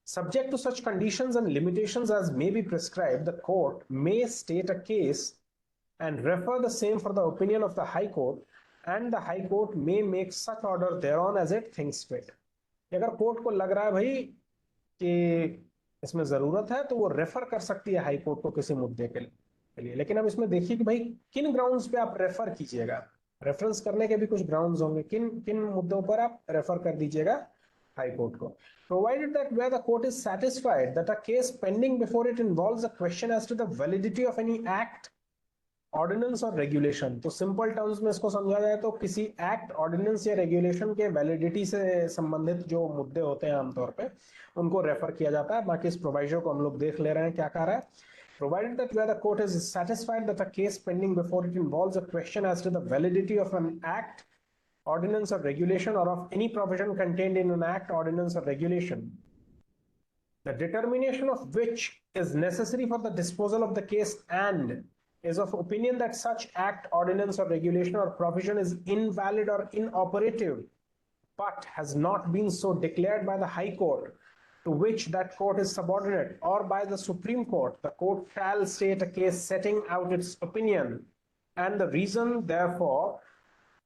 Subject to such conditions and limitations as may be prescribed, the court may state a case and refer the same for the opinion of the High Court, and the High Court may make such order thereon as it thinks fit. अगर कोर्ट को लग रहा है भाई कि इसमें जरूरत है तो वो रेफर कर सकती है हाई कोर्ट को किसी मुद्दे के लिए। लेकिन अब इसमें देखिए कि भाई किन ग्राउंड्स पे आप रेफर कीजिएगा। रेफरेंस करने के भी कुछ ग्राउंड्स होंगे, किन किन मुद्दों पर आप रेफर कर दीजिएगा हाई कोर्ट को। Provided that where the court is satisfied that a case pending before it involves a question as to the validity of any act, ordinance or regulation. तो सिंपल टर्म्स में इसको समझा जाए तो किसी एक्ट, ऑर्डिनेंस या रेगुलेशन के वैलिडिटी से संबंधित जो मुद्दे होते हैं आमतौर पे उनको रेफर किया जाता है। बाकी इस प्रोविजन को हम लोग देख ले रहे हैं क्या कह रहा है। Provided that where the court is satisfied that a case pending before it involves a question as to the validity of an act, ordinance or regulation, or of any provision contained in an act, ordinance or regulation, the determination of which is necessary for the disposal of the case and is of opinion that such act, ordinance or regulation or provision is invalid or inoperative, but has not been so declared by the High Court to which that court is subordinate, or by the Supreme Court, the court shall state a case setting out its opinion and the reason therefore,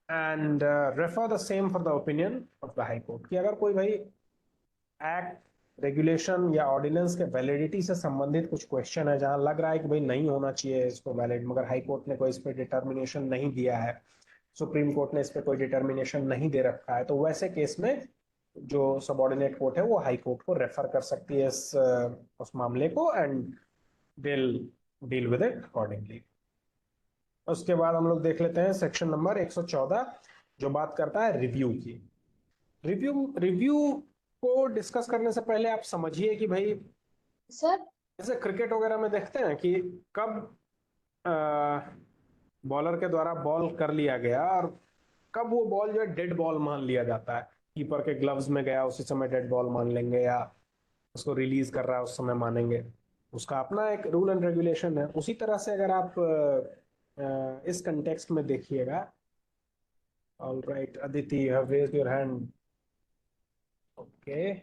and refer the same for the opinion of the High Court। कि अगर कोई भाई एक्ट, रेगुलेशन या ऑर्डिनेंस के वैलिडिटी से संबंधित कुछ क्वेश्चन है जहां लग रहा है कि भाई नहीं होना चाहिए इसको वैलिड, मगर हाई कोर्ट ने कोई इस पर डिटर्मिनेशन नहीं दिया है, सुप्रीम कोर्ट ने इस पर कोई डिटर्मिनेशन नहीं दे रखा है, तो वैसे केस में जो सबऑर्डिनेट कोर्ट है वो हाई कोर्ट को रेफर कर सकती है उस मामले को and deal with it accordingly. उसके बाद हम लोग देख लेते हैं सेक्शन नंबर 114 जो बात करता है रिव्यू की। रिव्यू को डिस्कस करने से पहले आप समझिए कि भाई सर जैसे क्रिकेट वगैरह में देखते हैं कि कब बॉलर के द्वारा बॉल कर लिया गया और कब वो बॉल जो है डेड बॉल मान लिया जाता है। कीपर के ग्लव्स में गया उसी समय डेड बॉल मान लेंगे, या उसको रिलीज कर रहा है उस समय मानेंगे। उसका अपना एक रूल एंड रेगुलेशन है। उसी तरह से अगर आप इस कंटेक्स्ट में देखिएगा। All right Aditi, you have raised your hand. Okay,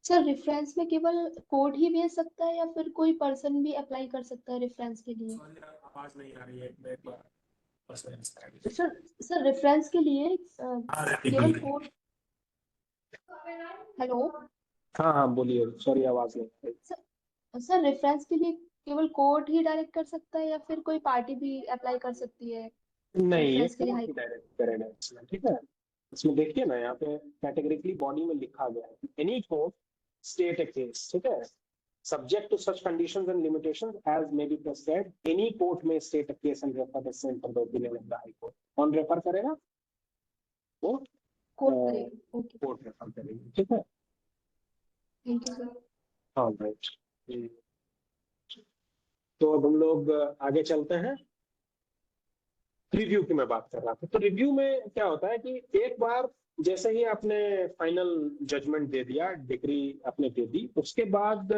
sir reference में केवल कोर्ट ही भेज सकता है या फिर कोई पर्सन भी अप्लाई कर सकता है रेफरेंस के लिए? आवाज नहीं आ रही है, एक बार सर सर रेफरेंस के लिए केवल कोर्ट। हेलो हाँ हाँ बोलिए, सॉरी आवाज नहीं आ रही। सर रेफरेंस के लिए केवल कोर्ट ही डायरेक्ट कर सकता है या फिर कोई पार्टी भी अप्लाई कर सकती है नहीं, ये रेफरेंस के लिए? कोर्ट ही डायरेक्ट करेगा इसमें, ठीक है। इसमें देखिए ना, यहाँ पे कैटेगरिकली बॉडी में लिखा गया है any court state a case, ठीक है, subject to such conditions and limitations as may be prescribed any court में state a case and refer the same for the opinion of the high court. कौन रेफर करेगा? वो कोर्ट करेगा। ओके, कोर्ट रेफर करेगी, ठीक है। Thank you sir. ऑलराइट, तो अब हम लोग आगे चलते हैं। रिव्यू की मैं बात कर रहा था। तो रिव्यू में क्या होता है कि एक बार जैसे ही आपने फाइनल जजमेंट दे दिया, डिग्री आपने दे दी, उसके बाद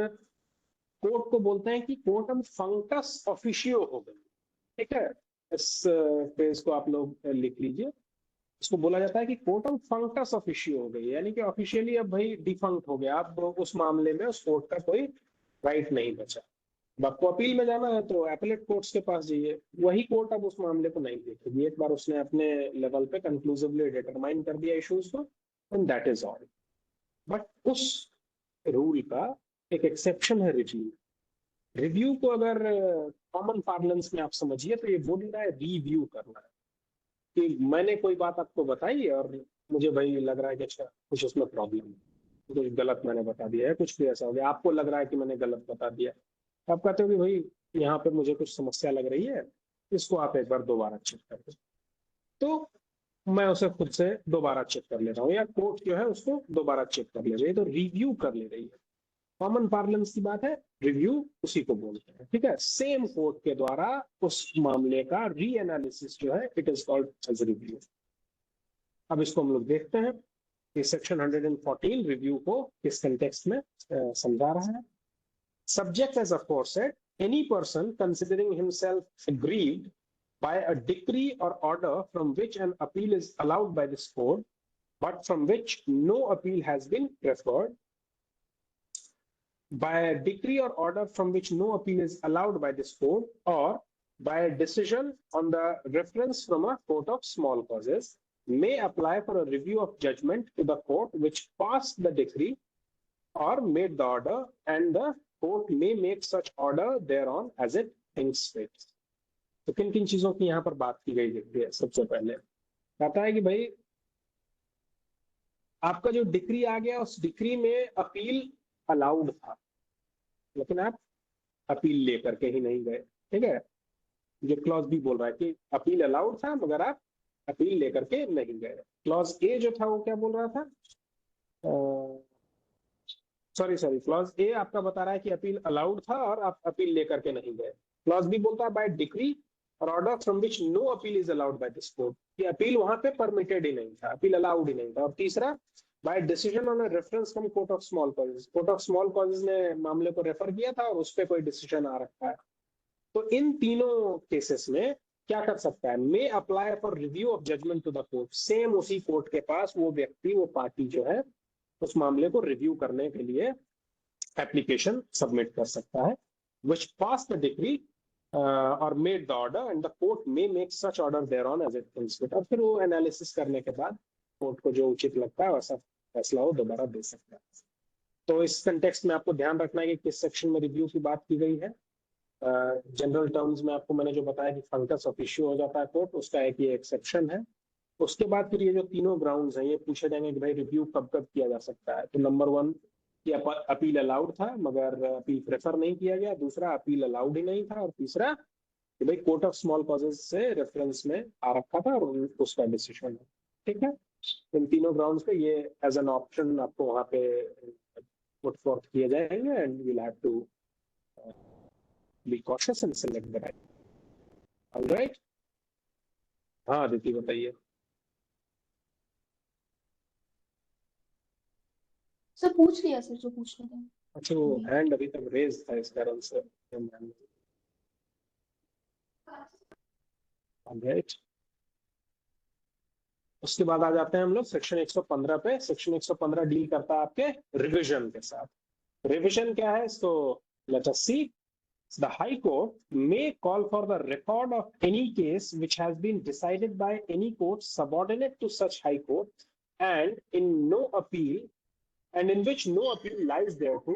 कोर्ट को बोलते हैं कि कोर्टम फंक्टस ऑफिशियो हो गई, ठीक है। इस पेज को आप लोग लिख लीजिए। इसको बोला जाता है कि कोर्टम फंक्टस ऑफिशियो हो गई, यानी कि ऑफिशियली अब भाई डिफंक्ट हो गया। अब उस मामले में उस कोर्ट का कोई राइट नहीं बचा। अब आपको अपील में जाना है तो एपलेट कोर्ट्स के पास जाइए, वही कोर्ट अब उस मामले को नहीं देखेगी। एक बार उसने अपने लेवल पे कंक्लूसिवली डिटरमाइन कर दिया इश्यूज को, and that is all. But उस रूल का एक एक्सेप्शन है रिव्यू। रिव्यू को अगर कॉमन पार्लेंस में आप समझिए तो ये बोल रहा है रिव्यू करना है। कि मैंने कोई बात आपको बताई और मुझे भाई लग रहा है कि अच्छा कुछ उसमें प्रॉब्लम है, कुछ गलत मैंने बता दिया है, कुछ भी ऐसा हो गया, आपको लग रहा है कि मैंने गलत बता दिया, आप कहते हो कि भाई यहाँ पे मुझे कुछ समस्या लग रही है, इसको आप एक बार दोबारा चेक कर दो, तो मैं उसे खुद से दोबारा चेक कर ले रहा हूँ, या कोर्ट जो है उसको दोबारा चेक कर ले रही है, तो रिव्यू कर ले रही है। कॉमन पार्लेंस की बात है, रिव्यू उसी को बोलते हैं, ठीक है। सेम कोर्ट के द्वारा उस मामले का री एनालिसिस जो है, it is called as review. अब इसको हम लोग देखते हैं कि सेक्शन 114 रिव्यू को किस कंटेक्स्ट में समझा रहा है। Subject as aforesaid, any person considering himself aggrieved by a decree or order from which an appeal is allowed by this court, but from which no appeal has been preferred, by a decree or order from which no appeal is allowed by this court, or by a decision on the reference from a court of small causes, may apply for a review of judgment to the court which passed the decree or made the order, and the court may make such order thereon as it thinks fit। तो किन किन चीजों की यहाँ पर बात की गई दिखती है। सबसे पहले कहता है कि भाई आपका जो डिक्री आ गया, उस डिक्री में अपील अलाउड था, लेकिन आप अपील लेकर के ही नहीं गए, ठीक है। जो क्लॉज बी बोल रहा है कि अपील अलाउड था मगर आप अपील लेकर के नहीं गए। क्लॉज ए जो था वो क्या बोल रहा था, सॉरी क्लॉज ए आपका बता रहा है कि अपील अलाउड था और आप अपील लेकर के नहीं गए। क्लॉज बी बोलता है by decree or order from which no appeal is allowed by this court, कि अपील वहां पे परमिटेड ही नहीं था, अपील अलाउड ही नहीं था। और तीसरा by decision on a reference from court of small causes, court of small causes ने मामले को रेफर किया था और उस पर कोई डिसीजन आ रखा है। तो इन तीनों केसेस में क्या कर सकता है, may apply for review of judgment to the court, same उसी कोर्ट के पास वो व्यक्ति, वो पार्टी जो है उस मामले को रिव्यू करने के लिए एप्लीकेशन सबमिट कर सकता है, which passed the decree or made the order, and the court may make such order thereon as it thinks fit। और फिर वो एनालिसिस करने के बाद कोर्ट को जो उचित लगता है वैसा फैसला वो दोबारा दे सकता है। तो इस कंटेक्स्ट में आपको ध्यान रखना है कि किस सेक्शन में रिव्यू की बात की गई है। जनरल टर्म्स में आपको मैंने जो बताया कि फंकस ऑफ इश्यू हो जाता है कोर्ट, उसका एक ये एक्सेप्शन है। उसके बाद फिर ये जो तीनों ग्राउंड्स हैं ये पूछे जाएंगे कि भाई रिव्यू कब कब किया जा सकता है। तो नंबर 1 कि अपील अलाउड था मगर अपील प्रेफर नहीं किया गया, दूसरा अपील अलाउड ही नहीं था, और तीसरा कि भाई कोर्ट ऑफ स्मॉल कॉजेज से रेफरेंस में आ रखा था और उसका डिसीजन है, ठीक है। इन तीनों ग्राउंड्स पे ये एज एन ऑप्शन आपको वहां पे पुट फॉर्थ किए जाएंगे, and we'll have to be cautious and select the right. Alright, हाँ दीदी बताइए। सर पूछ लिया सर जो पूछना था। अच्छा वो हैंड अभी तक रेज था इस कारण से। ऑलराइट, उसके बाद आ जाते हैं हम लोग सेक्शन 115 पे। सेक्शन 115 डील करता है आपके रिवीजन के साथ। रिवीजन क्या है इसको let us see. The High Court may call for the record of any case which has been decided by any court subordinate to such High Court and in which no appeal lies thereto,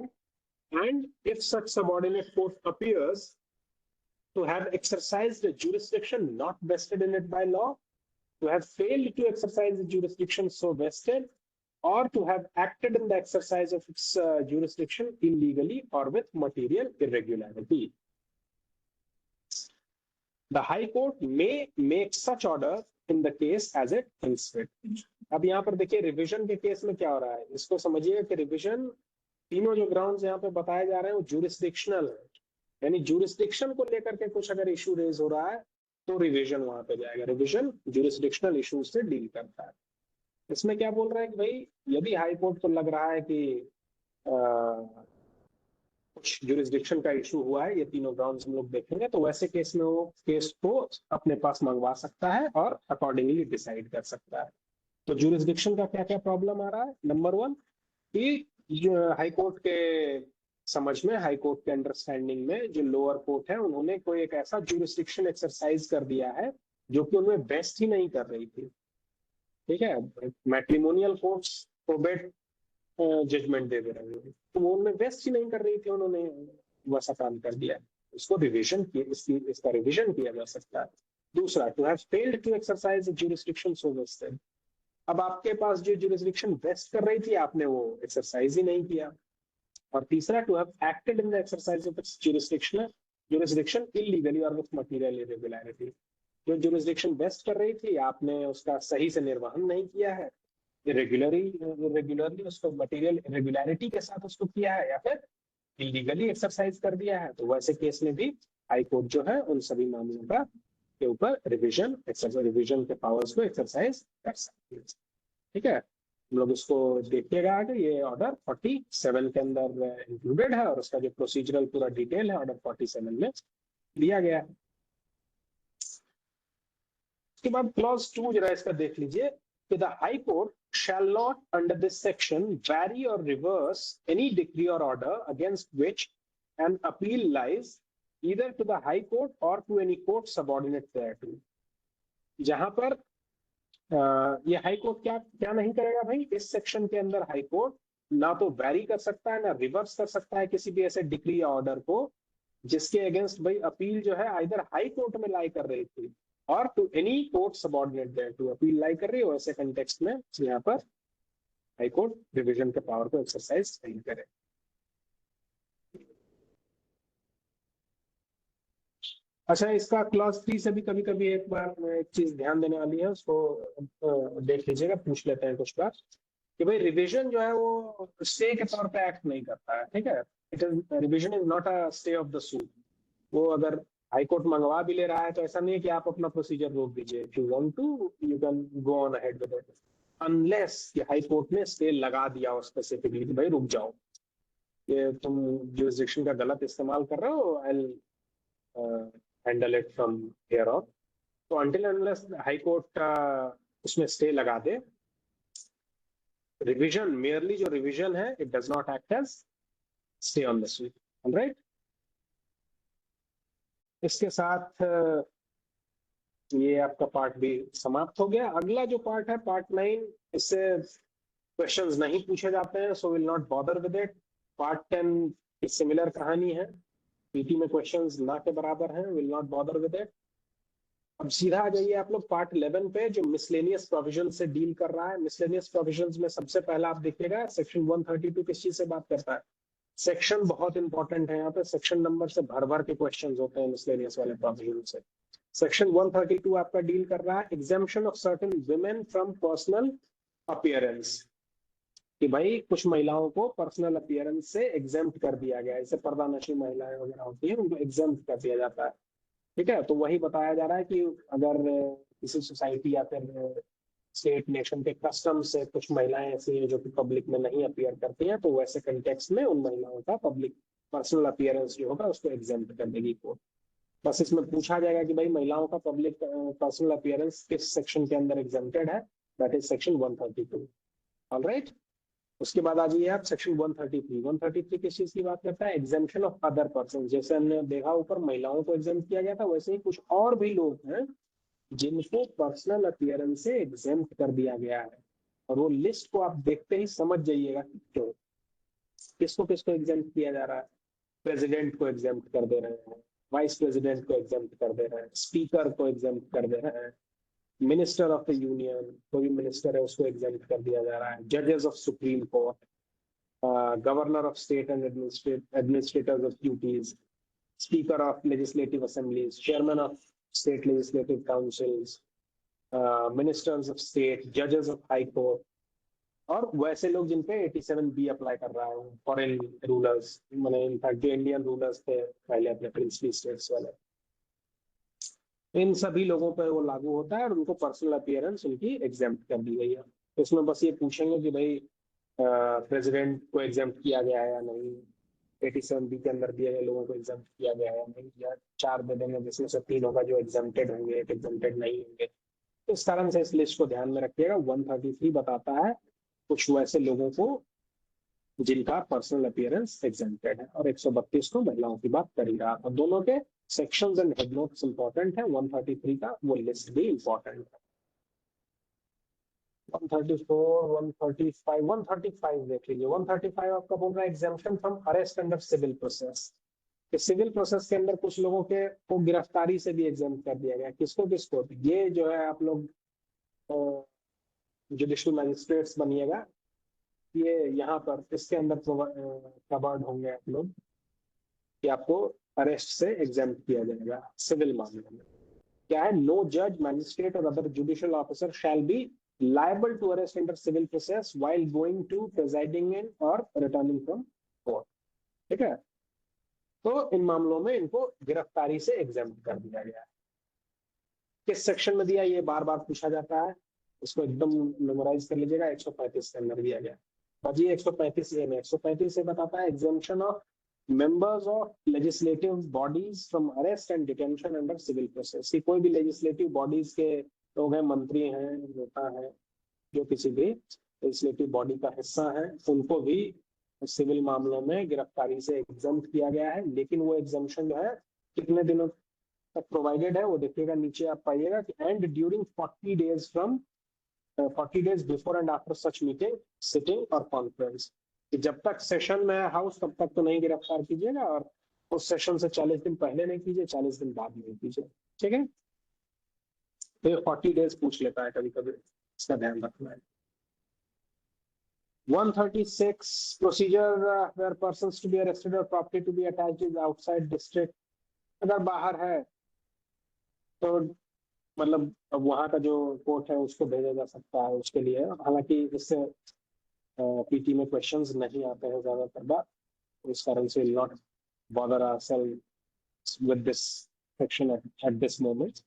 and if such subordinate court appears to have exercised a jurisdiction not vested in it by law, to have failed to exercise the jurisdiction so vested, or to have acted in the exercise of its jurisdiction illegally or with material irregularity. The High Court may make such order in the case as it thinks fit। अब यहाँ पर देखिए रिवीजन के केस में क्या हो रहा है, इसको समझिए कि रिवीजन तीनों जो ग्राउंड्स यहाँ पे बताए जा रहे हैं वो जुरिस्डिक्शनल है, यानी जुरिस्डिक्शन को लेकर के कुछ अगर इशू रेज हो रहा है तो रिवीजन वहां पे जाएगा। रिवीजन जुरिस्डिक्शनल इशू से डील करता है। इसमें क्या बोल रहा है कि भाई यदि हाई कोर्ट को लग रहा है कि कुछ जुरिस्डिक्शन का इशू हुआ है, ये तीनों ग्राउंड्स हम लोग देखेंगे, तो वैसे केस में वो केस को अपने पास मंगवा सकता है और अकॉर्डिंगली डिसाइड कर सकता है। तो जुरिस्डिक्शन का क्या क्या प्रॉब्लम आ रहा है। नंबर 1 कि हाई कोर्ट के समझ में, हाई कोर्ट के अंडरस्टैंडिंग में जो लोअर कोर्ट है उन्होंने कोई एक ऐसा जुरिस्डिक्शन एक्सरसाइज कर दिया है जो कि उनमें बेस्ट ही नहीं कर रही थी, ठीक है। मैट्रिमोनियल कोर्ट्स प्रोबेट जजमेंट दे रहे हैं तो वो उनमें बेस्ट ही नहीं कर रही थी, उन्होंने वैसा काम कर दिया। इसको रिवीजन किया, इसका रिवीजन किया जा सकता है। दूसरा, to have failed to exercise jurisdiction so vested. अब आपके पास जो ज्यूरिसडिक्शन वेस्ट कर रही थी, आपने वो एक्सरसाइज ही नहीं किया। और तीसरा, to have acted in the exercise of its jurisdiction illegally or with material irregularity. जो ज्यूरिसडिक्शन वेस्ट कर रही थी, आपने उसका सही से निर्वहन नहीं किया है, इरेगुलरली उसको मटेरियल इरेगुलरिटी के साथ उसको किया है, या फिर इलीगली एक्सरसाइज कर दिया है, तो वैसे केस में भी हाई कोर्ट जो है उन सभी मामलों का के ऊपर रिविजन के पावर्स को एक्सरसाइज कर सकती है। ठीक है, हम लोग इसको देखिएगा आगे। ये ऑर्डर 47 के अंदर इंक्लूडेड है और उसका जो प्रोसीजरल पूरा डिटेल है ऑर्डर 47 में दिया गया है। उसके बाद क्लॉज 2 जरा इसका देख लीजिए कि the high court shall not under this section vary or reverse any decree or order against which an appeal lies either to the high court or to any court subordinate thereto। जहां पर ये हाई कोर्ट क्या क्या नहीं करेगा भाई, इस सेक्शन के अंदर हाई कोर्ट ना तो वैरी कर सकता है ना रिवर्स कर सकता है किसी भी ऐसे डिक्री या ऑर्डर को जिसके अगेंस्ट भाई अपील जो है आइदर हाई कोर्ट में लाई कर रही थी और to any court subordinate thereto, appeal lie कर रही है, वैसे कंटेक्स्ट में यहाँ पर हाई कोर्ट रिवीजन के पावर को एक्सरसाइज नहीं करे। अच्छा, इसका क्लॉज 3 से भी कभी कभी एक बार एक चीज ध्यान देने वाली है, उसको देख लीजिएगा, पूछ लेते हैं कुछ बार कि भाई रिवीजन जो है वो स्टे के तौर पे एक्ट नहीं करता है। ठीक है, it is revision is not a stay of the suit. वो अगर हाई कोर्ट मंगवा भी ले रहा है तो ऐसा नहीं है कि आप अपना प्रोसीजर रोक दीजिए, if you want to you can go on ahead with it, unless कि हाई कोर्ट ने स्टे लगा दिया हो स्पेसिफिकली कि भाई रुक जाओ, ये तुम जुरिसडिक्शन का गलत इस्तेमाल कर रहे हो, I handle it from here on. तो अनटिल अनलेस हाई कोर्ट उसमें स्टे लगा दे, रिवीजन मेयरली जो रिवीजन है it does not act as stay on the suit. Alright, इसके साथ ये आपका पार्ट भी समाप्त हो गया। अगला जो पार्ट है पार्ट 9, इससे क्वेश्चंस नहीं पूछे जाते हैं, so will not bother with it. Part 10 की सिमिलर कहानी है, पीटी में क्वेश्चंस ना के बराबर हैं, will not bother with it. अब सीधा आ जाइए आप लोग पार्ट 11 पे जो मिसलेनियस प्रोविजन से डील कर रहा है। मिसलेनियस प्रोविजंस में सबसे पहला आप देखिएगा सेक्शन 132 किस चीज से बात करता है। सेक्शन बहुत इंपॉर्टेंट है, यहाँ पे सेक्शन नंबर से भर भर के क्वेश्चंस होते हैं मिसलेनियस वाले प्रोविजन से। सेक्शन 132 आपका डील कर रहा है exemption of certain women from personal appearance, कि भाई कुछ महिलाओं को पर्सनल अपीयरेंस से एग्जेम्प्ट कर दिया गया है, जैसे पर्दानशी महिलाएं वगैरह होती है उनको एग्जेम्प्ट कर दिया जाता है। ठीक है, तो वही बताया जा रहा है कि अगर किसी सोसाइटी या फिर स्टेट नेशन के कस्टम से कुछ महिलाएं ऐसी हैं जो कि पब्लिक में नहीं अपीयर करती हैं, तो वैसे कंटेक्स्ट में उन महिलाओं का पब्लिक पर्सनल अपीयरेंस जो होगा उसको एग्जेम्प्ट कर देगी कोर्ट। बस इसमें पूछा जाएगा कि भाई महिलाओं का पब्लिक पर्सनल अपीयरेंस किस सेक्शन के अंदर एग्जेम्प्टेड है, दैट इज सेक्शन 132। ऑलराइट, उसके बाद आ जाइए आप सेक्शन 133। 133 किस चीज की बात करता है, एग्जेम्पशन ऑफ अदर पर्सन। जैसे हमने देखा ऊपर महिलाओं को एग्जेम्प्ट किया गया था, वैसे ही कुछ और भी लोग हैं जिनको पर्सनल अपीयरेंस से एग्जेम्प्ट कर दिया गया है, और वो लिस्ट को आप देखते ही समझ जाइएगा क्यों, किसको किसको एग्जेम्प्ट किया जा रहा है। प्रेसिडेंट को एग्जेम्प्ट कर दे रहे हैं, वाइस प्रेसिडेंट को एग्जेम्प्ट कर दे रहे हैं, स्पीकर को एग्जेम्प्ट कर दे रहे हैं, मिनिस्टर ऑफ द यूनियन, कोई मिनिस्टर है उसको एग्जेम्प्ट कर दिया जा रहा है, जजेस of supreme court, governor of state and administrators of duties, speaker of legislative assemblies, chairman of state legislative councils, ministers of state, जजेस ऑफ हाई कोर्ट, और वैसे लोग जिन पे 87B अप्लाई कर रहा है, फॉरेन रूलर्स, मैंने इनफैक्ट जो इंडियन रूलर्स थे पहले अपने प्रिंसली स्टेट्स वाले, इन सभी लोगों पर वो लागू होता है और उनको पर्सनल अपीयरेंस उनकी एग्जेम्प्ट कर दी गई है। तो इसमें बस ये पूछेंगे कि भाई प्रेसिडेंट को एग्जेम्प्ट किया गया है या नहीं, 87B के अंदर दिए गए लोगों को एग्जेम्प्ट किया गया है या नहीं, या 4 दे देंगे जिसमें से 3 होगा जो एग्जेम्प्टेड होंगे, एक एग्जेम्प्टेड नहीं होंगे। तो इस कारण से इस लिस्ट को ध्यान में रखिएगा। 133 बताता है कुछ वैसे लोगों को जिनका पर्सनल अपीयरेंस एग्जेम्प्टेड है, और 132 को महिलाओं की बात कर ही रहा था। दोनों के sections and head notes important है, 133 का वो लिस्ट भी इंपॉर्टेंट है। 134, 135 देख लीजिए। 135 आपका बोल रहा है exemption from arrest under civil process. कि सिविल प्रोसेस के अंदर कुछ लोगों के को गिरफ्तारी से भी एग्जाम कर दिया गया। किसको किसको? ये जो है आप लोग जुडिशियल मैजिस्ट्रेट्स बनिएगा, ये यहाँ पर इसके अंदर कवर्ड होंगे आप लोग कि आपको अरेस्ट से एग्जाम किया जाएगा सिविल मामले में। क्या है? नो जज, मैजिस्ट्रेट और other judicial officer shall be liable to arrest under civil process while going to presiding in or returning from court। ठीक है, तो इन मामलों में इनको गिरफ्तारी से एग्जाम कर दिया गया है। किस सेक्शन में दिया, ये बार बार पूछा जाता है, इसको एकदम मेमोराइज कर लीजिएगा। 135 के अंदर दिया गया। बाजी 135 ए में 135 से बताता है exemption of members of legislative bodies from arrest and detention under civil process। कोई भी legislative bodies के लोग हैं, मंत्री हैं, नेता हैं, जो किसी भी legislative body का हिस्सा है, उनको भी सिविल मामलों में गिरफ्तारी से एग्जम्प्ट किया गया है। लेकिन वो एग्जम्पशन जो है कितने दिनों तक प्रोवाइडेड है वो देखिएगा, नीचे आप पाइएगा कि and during 40 days from 40 days before and after such meeting, sitting और कॉन्फ्रेंस। जब तक सेशन में है हाउस तब तक तो नहीं गिरफ्तार कीजिएगा, और उस सेशन से 40 दिन पहले नहीं कीजिए, 40 दिन बाद नहीं कीजिए। ठीक है, तो 40 days पूछ लेता है कभी कभी, इसका ध्यान रखना है। 136 procedure where persons to be arrested or property to be attached is outside district. अगर बाहर है तो मतलब वहां का जो कोर्ट है उसको भेजा जा सकता है उसके लिए। हालांकि इससे पीटी में क्वेश्चंस नहीं आते हैं ज्यादातर बार, इस कारण से will not bother ourselves with this section at this moment.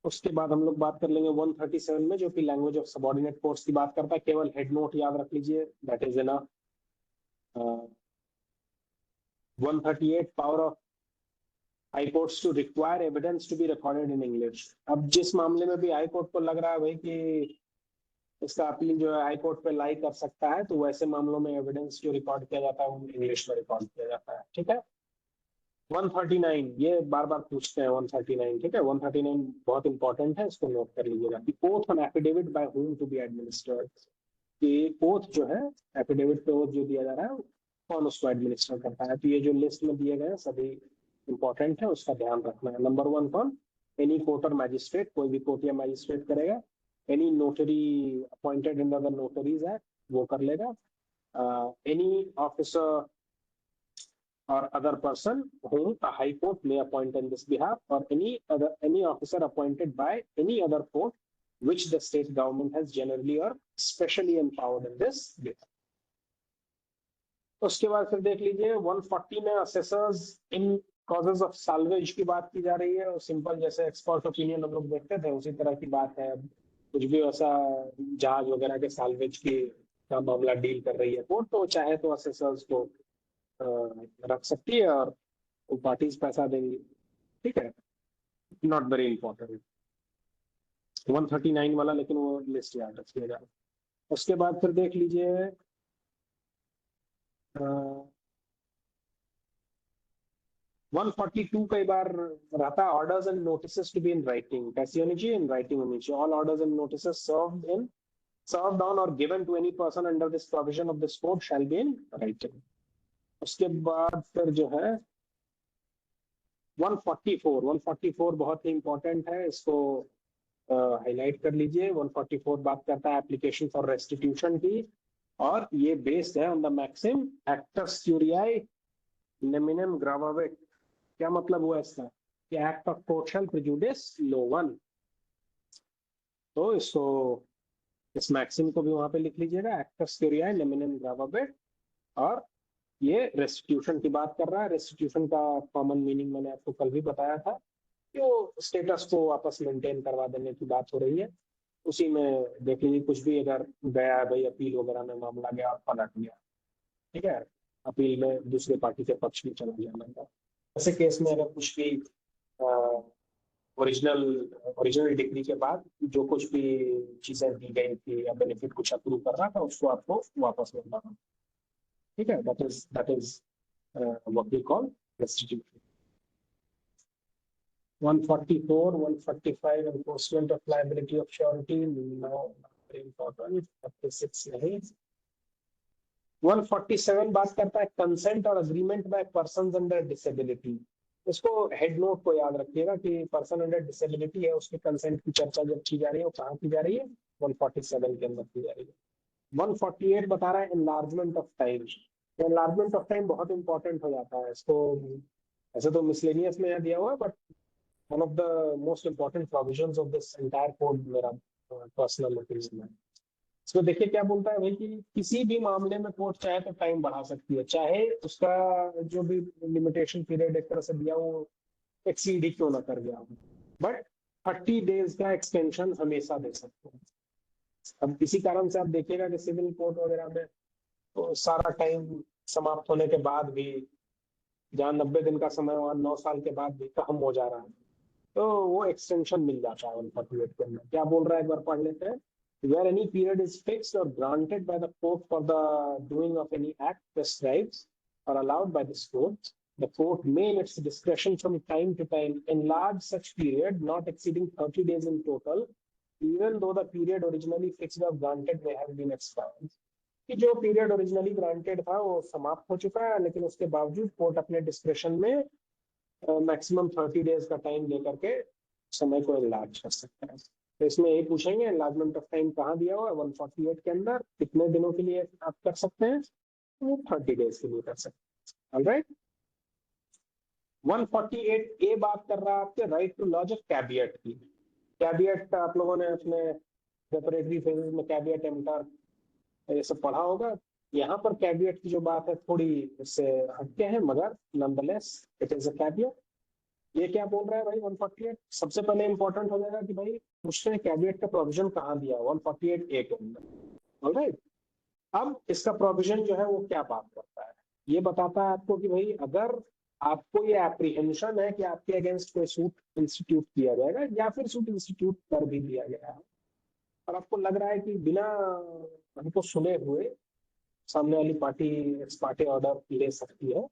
उसके बाद हम लोग बात कर लेंगे 137 में, जो कि लैंग्वेज ऑफ सबऑर्डिनेट कोर्ट्स की बात करता है। केवल हेड नोट याद रख लीजिए, that is enough. 138 power of high courts to require evidence to be recorded in English. अब जिस मामले में भी हाई कोर्ट को लग रहा है भाई कि इसका अपील जो है हाई कोर्ट पे लाई कर सकता है, तो वैसे मामलों में एविडेंस जो रिकॉर्ड किया जाता है वो इंग्लिश में रिकॉर्ड किया जाता है। ठीक है, 139 ये बार बार पूछते हैं 139। ठीक है, 139 बहुत इंपॉर्टेंट है, इसको नोट कर लीजिएगा। Oath on affidavit by whom to be administered. कि ओथ जो है, एफिडेविट पे ओथ जो दिया जा रहा है कौन उसको एडमिनिस्टर करता है। तो ये जो लिस्ट में दिए गए हैं सभी इंपॉर्टेंट है, उसका ध्यान रखना है। नंबर 1 कौन? एनी कोर्ट और मैजिस्ट्रेट, कोई भी कोर्ट या मैजिस्ट्रेट करेगा। Any notary appointed in the notaries act, वो कर लेगा। Any officer or other person whom a high court may appoint on this behalf, or any officer appointed by any other court which the state government has generally or specially empowered in this behalf। उसके बाद फिर देख लीजिए 140 में assessors in causes of salvage की बात की जा रही है। और सिंपल जैसे एक्सपर्ट ओपिनियन हम लोग देखते थे उसी तरह की बात है। कुछ भी ऐसा जहाज वगैरह के साल्वेज की का मामला डील कर रही है कोर्ट, तो चाहे तो असेसर्स को रख सकती है और वो पार्टीज पैसा देंगी। ठीक है, नॉट वेरी इंपॉर्टेंट 139 वाला, लेकिन वो लिस्ट याद रखिएगा। उसके बाद फिर देख लीजिए 142 कई बार रहता है orders and notices to be in writing. कैसी होनी चाहिए? इन राइटिंग होनी चाहिए। All orders and notices served on or given to any person under this provision of this code shall be in writing। उसके बाद फिर जो है 144 बहुत ही इंपॉर्टेंट है, इसको हाईलाइट कर लीजिए। 144 बात करता है एप्लीकेशन फॉर रेस्टिट्यूशन की, और ये बेस्ड है ऑन द मैक्सिम एक्टस क्यूरियाई नेमिनम ग्रावाविट। क्या मतलब हुआ इसका? कि act of court shall prejudice no one. तो इसको इस मैक्सिम को भी वहां पे लिख लीजिएगा, एक्टस क्यूरियाई नेमिनम ग्रावाविट। और ये रेस्टिट्यूशन की बात कर रहा है। रेस्टिट्यूशन का कॉमन मीनिंग मैंने आपको कल भी बताया था कि वो स्टेटस को वापस मेंटेन करवा देने की बात हो रही है। उसी में देख लीजिए, कुछ भी अगर गया है भाई अपील वगैरह में मामला गया और पलट गया, ठीक है, अपील में दूसरे पार्टी के पक्ष में चला जाना। ऐसे केस में अगर कुछ भी ओरिजिनल डिग्री के बाद जो कुछ भी चीजें दी गई थी या बेनिफिट कुछ अप्रूव कर रहा था उसको आपको वापस मिलना। ठीक है, that is what we call restitution। 144, 145 enforcement of liability of surety, now very important। 36 नहीं, 147 बात करता है consent or agreement by persons under disability. इसको हेड नोट को याद रखिएगा कि पर्सन अंडर डिसेबिलिटी है, उसके कंसेंट की चर्चा जब की जा रही है वो कहाँ की जा रही है, 147 के अंदर की जा रही है। 148 बता रहा है enlargement of time. Enlargement of time बहुत इंपॉर्टेंट हो जाता है, इसको ऐसे तो मिसलेनियस में यहाँ दिया हुआ है, but one of the most important provisions of this entire code मेरा पर्सनल ओपिनियन है। इसमें देखिए क्या बोलता है भाई कि किसी भी मामले में कोर्ट चाहे तो टाइम बढ़ा सकती है, चाहे उसका जो भी लिमिटेशन पीरियड एक तरह से दिया वो एक्सीड ही क्यों ना कर गया हो, बट 30 डेज का एक्सटेंशन हमेशा दे सकते हैं। अब किसी कारण से आप देखिएगा कि सिविल कोर्ट वगैरह में तो सारा टाइम समाप्त होने के बाद भी, जहाँ 90 दिन का समय वहां 9 साल के बाद भी कम हो जा रहा है, तो वो एक्सटेंशन मिल जाता है 148 के अंदर। क्या बोल रहा है एक बार पढ़ लेते हैं। Where any period is fixed or granted by the court for the doing of any act prescribed or allowed by this court, the court may in its discretion from time to time enlarge such period not exceeding 30 days in total, even though the period originally fixed or granted may have been expired. कि जो पीरियड ओरिजिनली ग्रांटेड था वो समाप्त हो चुका है, लेकिन उसके बावजूद कोर्ट अपने डिस्क्रेशन में मैक्सिमम 30 डेज का टाइम लेकर के समय को एनलार्ज कर सकता है। तो इसमें यही पूछेंगे एनलार्जमेंट ऑफ टाइम कहाँ दिया हुआ है, 148 के अंदर कितने दिनों के लिए आप कर सकते हैं, तो 30 डेज के लिए कर सकते हैं। ऑलराइट, 148 ए बात कर रहा है आपके right to lodge of caveat की। कैविएट आप लोगों ने अपने प्रिपरेटरी फेजेस में कैविएट एम्प्टर ये सब पढ़ा होगा। यहाँ पर कैविएट की जो बात है थोड़ी इससे हटके है, मगर nonetheless it is a caveat. ये क्या बोल रहा है भाई 148, सबसे पहले इंपॉर्टेंट हो जाएगा कि भाई उसने कैविएट का प्रोविजन कहाँ दिया, 148 ए के अंदर। ऑलराइट, अब इसका प्रोविजन जो है वो क्या बात करता है, ये बताता है आपको कि भाई अगर आपको ये एप्रीहेंशन है कि आपके अगेंस्ट कोई सूट इंस्टीट्यूट किया जाएगा या फिर सूट इंस्टीट्यूट कर भी दिया गया है, और आपको लग रहा है कि बिना हमको सुने हुए सामने वाली पार्टी एक्स पार्टी ऑर्डर ले सकती है,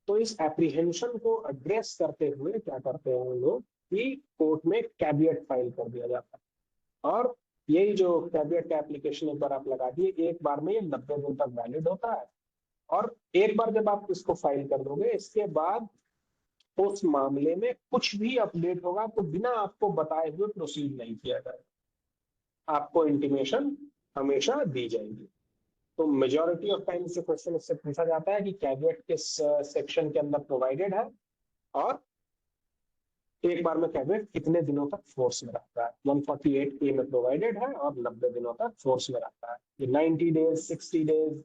तो इस एप्रीहेंशन को एड्रेस करते हुए क्या करते हैं लोग कि कोर्ट में कैविएट फाइल कर दिया जाता है। और यही जो कैविएट का एप्लीकेशन एक बार आप लगा दिए, एक बार में ये 90 दिन तक वैलिड होता है, और एक बार जब आप इसको फाइल कर दोगे इसके बाद उस मामले में कुछ भी अपडेट होगा तो बिना आपको बताए हुए प्रोसीड नहीं किया जाएगा, आपको इंटीमेशन हमेशा दी जाएगी। तो मेजॉरिटी ऑफ टाइम से क्वेश्चन इससे पूछा जाता है कि कैविएट किस सेक्शन के अंदर प्रोवाइडेड है और एक बार में कैविएट कितने दिनों तक फोर्स में रहता है। 148 ए में प्रोवाइडेड है और 90 दिनों तक फोर्स में रहता है। ये 90 डेज 60 डेज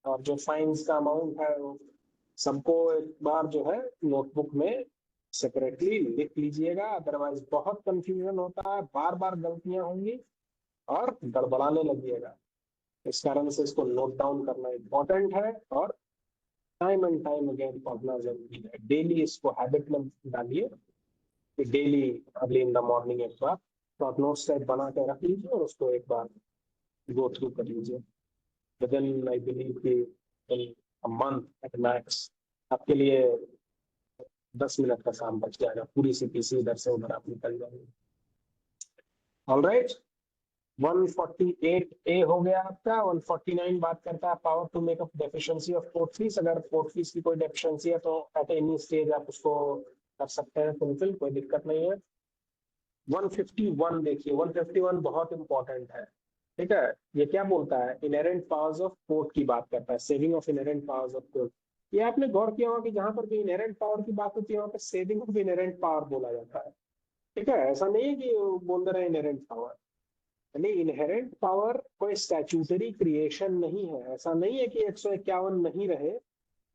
और जो फाइन्स का अमाउंट है वो सबको एक बार जो है नोटबुक में सेपरेटली लिख लीजिएगा, अदरवाइज बहुत कंफ्यूजन होता है, बार बार गलतियां होंगी और गड़बड़ाने लगिएगा। इस कारण से इसको नोट डाउन करना इंपॉर्टेंट है और टाइम एंड टाइम अगेन पढ़ना जरूरी है। डेली इसको हैबिट में डालिए कि daily early in the morning एक बार तो आप नोट सेट बना के रख लीजिए और उसको एक बार गो थ्रू कर लीजिए। विदिन आई बिलीव कि इन अ मंथ एट मैक्स आपके लिए 10 मिनट का काम बच जाएगा, पूरी सीपीसी इधर से उधर आप निकल जाएंगे। ऑलराइट, 148 ए हो गया आपका। 149 बात करता है power to make up deficiency of court fees. अगर कोर्ट फीस की कोई डेफिशिएंसी है तो एट एनी स्टेज आप उसको कर सकते हैं फुलफिल, कोई दिक्कत नहीं है। 151 देखिए, 151 बहुत इंपॉर्टेंट है, ठीक है। ये क्या बोलता है, इनहेरेंट पावर्स ऑफ कोर्ट की बात करता है, saving of inherent powers of court. ये आपने गौर किया होगा कि जहां पर भी इनहेरेंट पावर की बात होती है वहां पर सेविंग ऑफ इनहेरेंट पावर बोला जाता है, ठीक है। ऐसा नहीं है कि बोल दे रहे इनहेरेंट पावर, यानी इनहेरेंट पावर कोई स्टैट्यूटरी क्रिएशन नहीं है। ऐसा नहीं है कि 151 नहीं रहे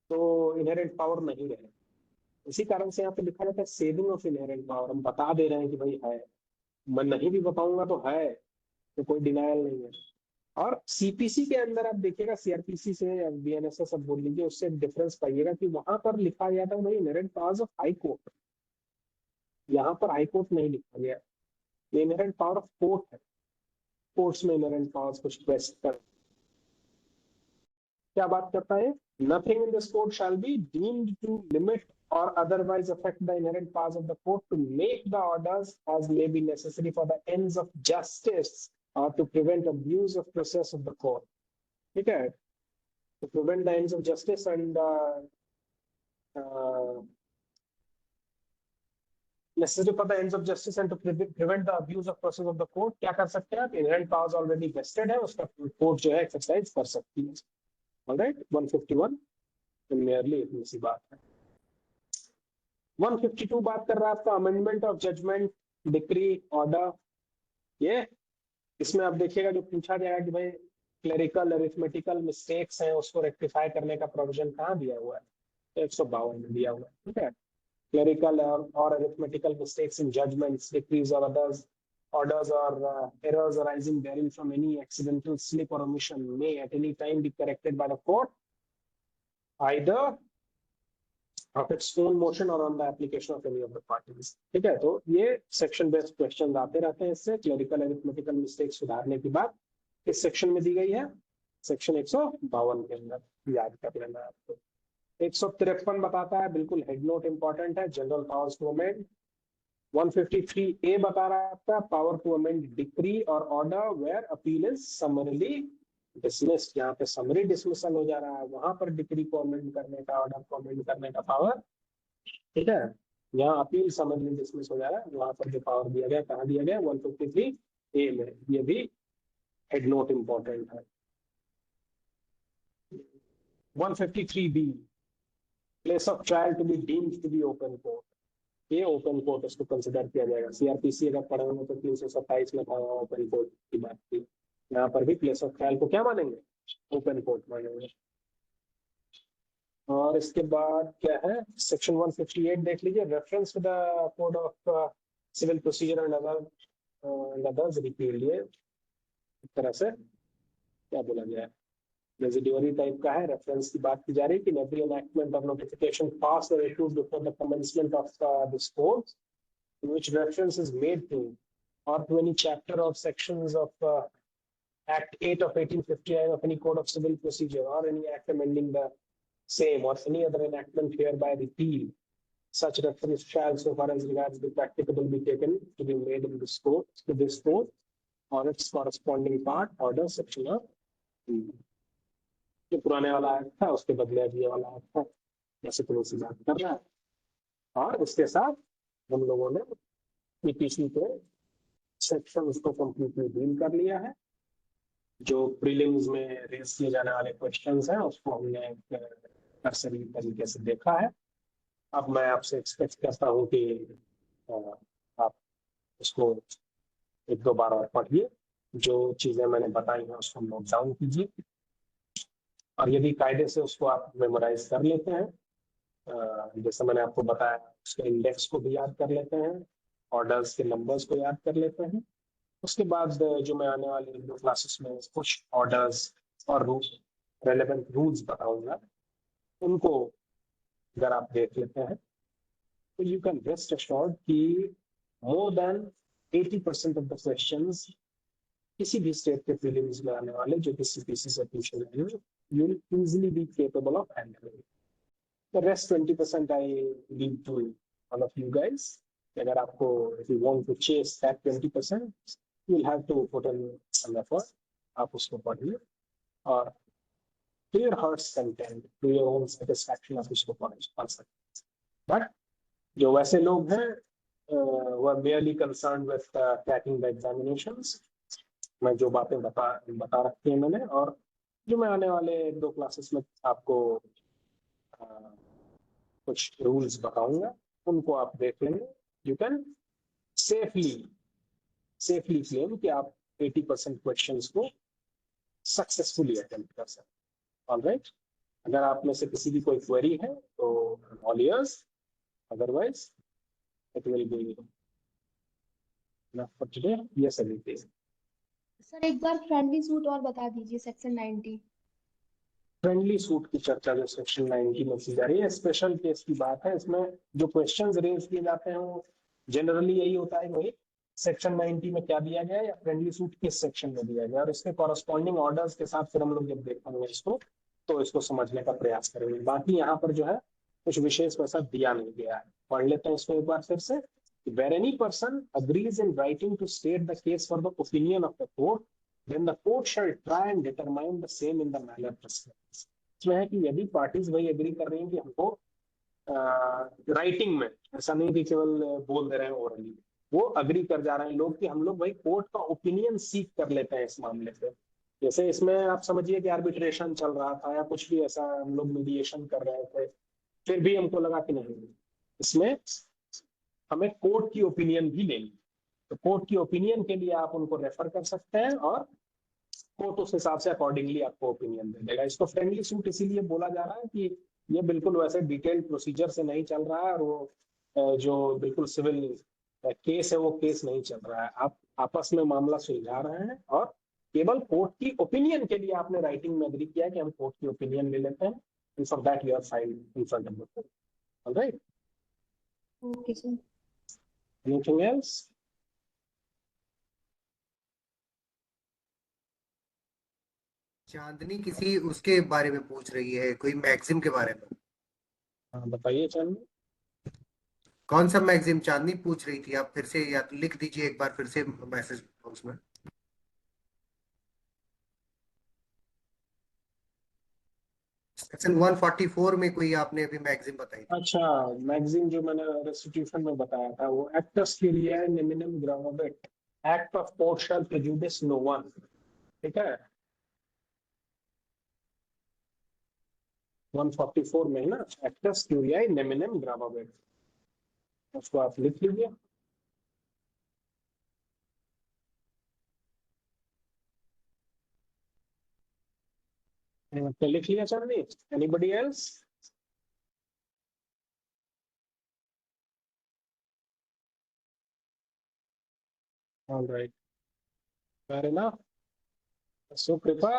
तो इनहेरेंट पावर नहीं रहे। इसी कारण से यहाँ पे लिखा जाता है सेविंग ऑफ इनहेरेंट पावर। हम बता दे रहे हैं कि भाई है, मैं नहीं भी बताऊंगा तो है, तो कोई डिनायल नहीं है। और सीपीसी के अंदर आप देखिएगा, सीआरपीसी से या बीएनएसएस सब बोल लीजिए, उससे डिफरेंस पाइएगा कि वहां पर लिखा गया था भाई inherent powers of high court, यहाँ पर हाई कोर्ट नहीं लिखा गया। ये इनहेरेंट पावर ऑफ कोर्ट है, कोर्ट्स में इनहेरेंट पावर्स कुछ वेस्ट कर। क्या बात करता है, nothing in this code shall be deemed to limit or otherwise affect the inherent powers of the court to make the orders as may be necessary for the ends of justice or to prevent abuse of process of the court, ठीक है। to prevent the ends of justice and necessary for the ends of justice and to prevent the abuse of process of the court, क्या कर सकते हैं आप? Inherent powers already vested है, उसका कोर्ट जो है एक्सरसाइज कर सकती है. All right, 151 merely इतनी सी बात है. 152 बात कर रहा है आपका amendment of judgment, decree, order. ये इसमें आप देखिएगा जो पूछा जाएगा कि भाई क्लेरिकल अरिथमेटिकल मिस्टेक्स हैं उसको रेक्टिफाई करने का प्रोविजन कहाँ दिया हुआ है? 152 में दिया हुआ है. ठीक है. Clerical or arithmetical mistakes in judgments, decrees, or others, orders, or errors arising therein from any accidental slip or omission may at any time be corrected by the court, either of its own motion or on the application of any of the parties. ठीक है. तो ये सेक्शन बेस्ड क्वेश्चन आते रहते हैं इससे. क्लेरिकल अरिथमेटिकल मिस्टेक सुधारने की बात इस सेक्शन में दी गई है, सेक्शन 152 के अंदर. याद कर लेना है आपको. 153 बताता है, बिल्कुल हेड नोट इंपॉर्टेंट है, general powers to amend. 153A बता रहा है आपका power to amend decree or order where appeal is summarily dismissed. यहाँ पे समरी डिसमिसल हो जा रहा है, वहां पर डिक्री को अमेंड करने का, ऑर्डर को अमेंड करने का पावर. ठीक है. यहाँ अपील समरली डिसमिस हो जा रहा है, वहां पर जो पावर दिया गया कहाँ दिया गया? 153A में. ये भी हेड नोट इंपॉर्टेंट है. 153B place of trial to be deemed to be open court. ये ओपन कोर्ट इसको कंसिडर किया जाएगा. सीआरपीसी अगर पढ़े होंगे तो 327 में था ओपन कोर्ट की बात की. यहाँ पर भी प्लेस ऑफ ट्रायल को क्या मानेंगे? ओपन कोर्ट मानेंगे. और इसके बाद क्या है? सेक्शन 158 देख लीजिए, reference to the code of civil procedure and others repealed. ये एक तरह से क्या बोला गया है? रेजिडुअरी टाइप का है. रेफरेंस की बात की जा रही है कि एवरी एनैक्टमेंट और नोटिफिकेशन पास और issued before the commencement of this code in which reference is made to or to any chapter or sections of Act 8 of 1859 of any code of civil procedure or any act amending the same or any other enactment hereby repealed, such reference shall, so far as regards the practicable, be taken to be made in this code, to this code or its corresponding part, order, section of जो पुराने वाला एक्ट था उसके बदले अब ये वाला एक्ट है, ऐसे थोड़ी सी बात कर रहा है. और उसके साथ हम लोगों ने पीपीसी के सेक्शन उसको कंप्लीटली डील कर लिया है. जो प्रीलिम्स में रेज किए जाने वाले क्वेश्चंस हैं उसको हमने कर्सरी तरीके से देखा है. अब मैं आपसे एक्सपेक्ट करता हूँ कि आप उसको एक दो बार और पढ़िए. जो चीजें मैंने बताई हैं उसको नोट डाउन कीजिए और यदि कायदे से उसको आप मेमोराइज कर लेते हैं, जैसे मैंने आपको बताया, उसके इंडेक्स को भी याद कर लेते हैं, ऑर्डर्स के नंबर्स को याद कर लेते हैं. उसके बाद जो मैं आने वाले दो क्लासेस में कुछ ऑर्डर्स और रेलेवेंट रूल्स बताऊंगा, उनको अगर आप देख लेते हैं तो यू कैन रेस्ट एश्योर्ड कि more than 80% of the questions किसी भी स्टेट के प्रीलिम्स में आने वाले जो कि सीपीसी से पूछे जाएंगे, you will easily be capable of handling. The rest 20% I leave to all of you guys. अगर आपको, if you want to chase that 20%, you will have to put in some effort. आप उसको पढ़िए और clear hearts content to your own satisfaction आप उसको पढ़ सकते. But जो वैसे लोग हैं who are merely concerned with cracking the examinations, मैं जो बातें बता रखी है मैंने, और जो मैं आने वाले दो क्लासेस में आपको कुछ रूल्स बताऊंगा, उनको आप देख लेंगे. यू कैन सेफली क्लेम कि आप 80% क्वेश्चंस को सक्सेसफुली अटेम्प्ट कर सकते. ऑलराइट. अगर आप में से किसी की कोई क्वेरी है तो all ears, otherwise it will be enough for today. Yes Aditi. Sir एक बार फ्रेंडली सूट और बता दीजिए, सेक्शन 90. फ्रेंडली सूट की चर्चा जो सेक्शन 90 में की जा रही है, स्पेशल केस की बात है. इसमें जो क्वेश्चंस रेज किए जाते हैं वो जनरली यही होता है कि सेक्शन 90 में क्या दिया गया है या फ्रेंडली सूट किस सेक्शन में दिया गया, और इसके कॉरस्पॉन्डिंग ऑर्डर्स के साथ फिर हम लोग जब देखेंगे इसको तो इसको समझने का प्रयास करेंगे. बाकी यहाँ पर जो है कुछ विशेष वैसा दिया नहीं गया है. पढ़ लेते हैं इसको एक बार फिर से. Where any person agrees in writing to state the case for the opinion of the court, then the court shall try and determine the same in the manner prescribed. इसमें है कि यदि पार्टीज वही एग्री कर रही हैं कि हमको राइटिंग में, ऐसा नहीं कि केवल बोल दे रहे हैं ओरली, वो अग्री कर जा रहे हैं लोग कि हम लोग भाई कोर्ट का ओपिनियन सीख कर लेते हैं इस मामले पे। जैसे इसमें आप समझिए कि आर्बिट्रेशन चल रहा था या कुछ भी ऐसा, हम लोग मीडिएशन कर रहे थे, फिर भी हमको लगा कि नहीं, इसमें हमें कोर्ट की ओपिनियन भी लेनी। तो कोर्ट की ओपिनियन के लिए आप उनको रेफर कर सकते हैं और कोर्ट उस हिसाब से अकॉर्डिंगली आपको ओपिनियन दे देगा। इसको फ्रेंडली सूट इसीलिए बोला जा रहा है कि ये बिल्कुल वैसे डिटेल्ड प्रोसीजर से नहीं चल रहा है, और वो जो बिल्कुल सिविल केस है वो केस नहीं चल रहा है। आप आपस में मामला सुलझा रहे हैं और केवल कोर्ट की ओपिनियन के लिए आपने राइटिंग में एग्री किया कि हम कोर्ट की ओपिनियन ले लेते हैं, and for that you are filed in front of the court. Alright, okay sir. Anything else? Chandni किसी उसके बारे में पूछ रही है, कोई मैगजीन के बारे में। हाँ बताइए चंद। कौन सा मैगजीन चांदनी पूछ रही थी? आप फिर से या तो लिख दीजिए एक बार फिर से मैसेज बॉक्स में। सेक्शन 144 में कोई आपने अभी मैगजीन बताई थी। अच्छा, मैगजीन जो मैंने रेस्टिट्यूशन में बताया था वो actus curiae neminem gravabit, act of portion prejudice no one, ठीक है, 144 में ना, एक्टस क्यूरियाe नेमिनम ग्रामाबिट, उसको आप लिख लीजिए। तो लिख लिया Chandni? Anybody else? Alright, fair enough. So कृपा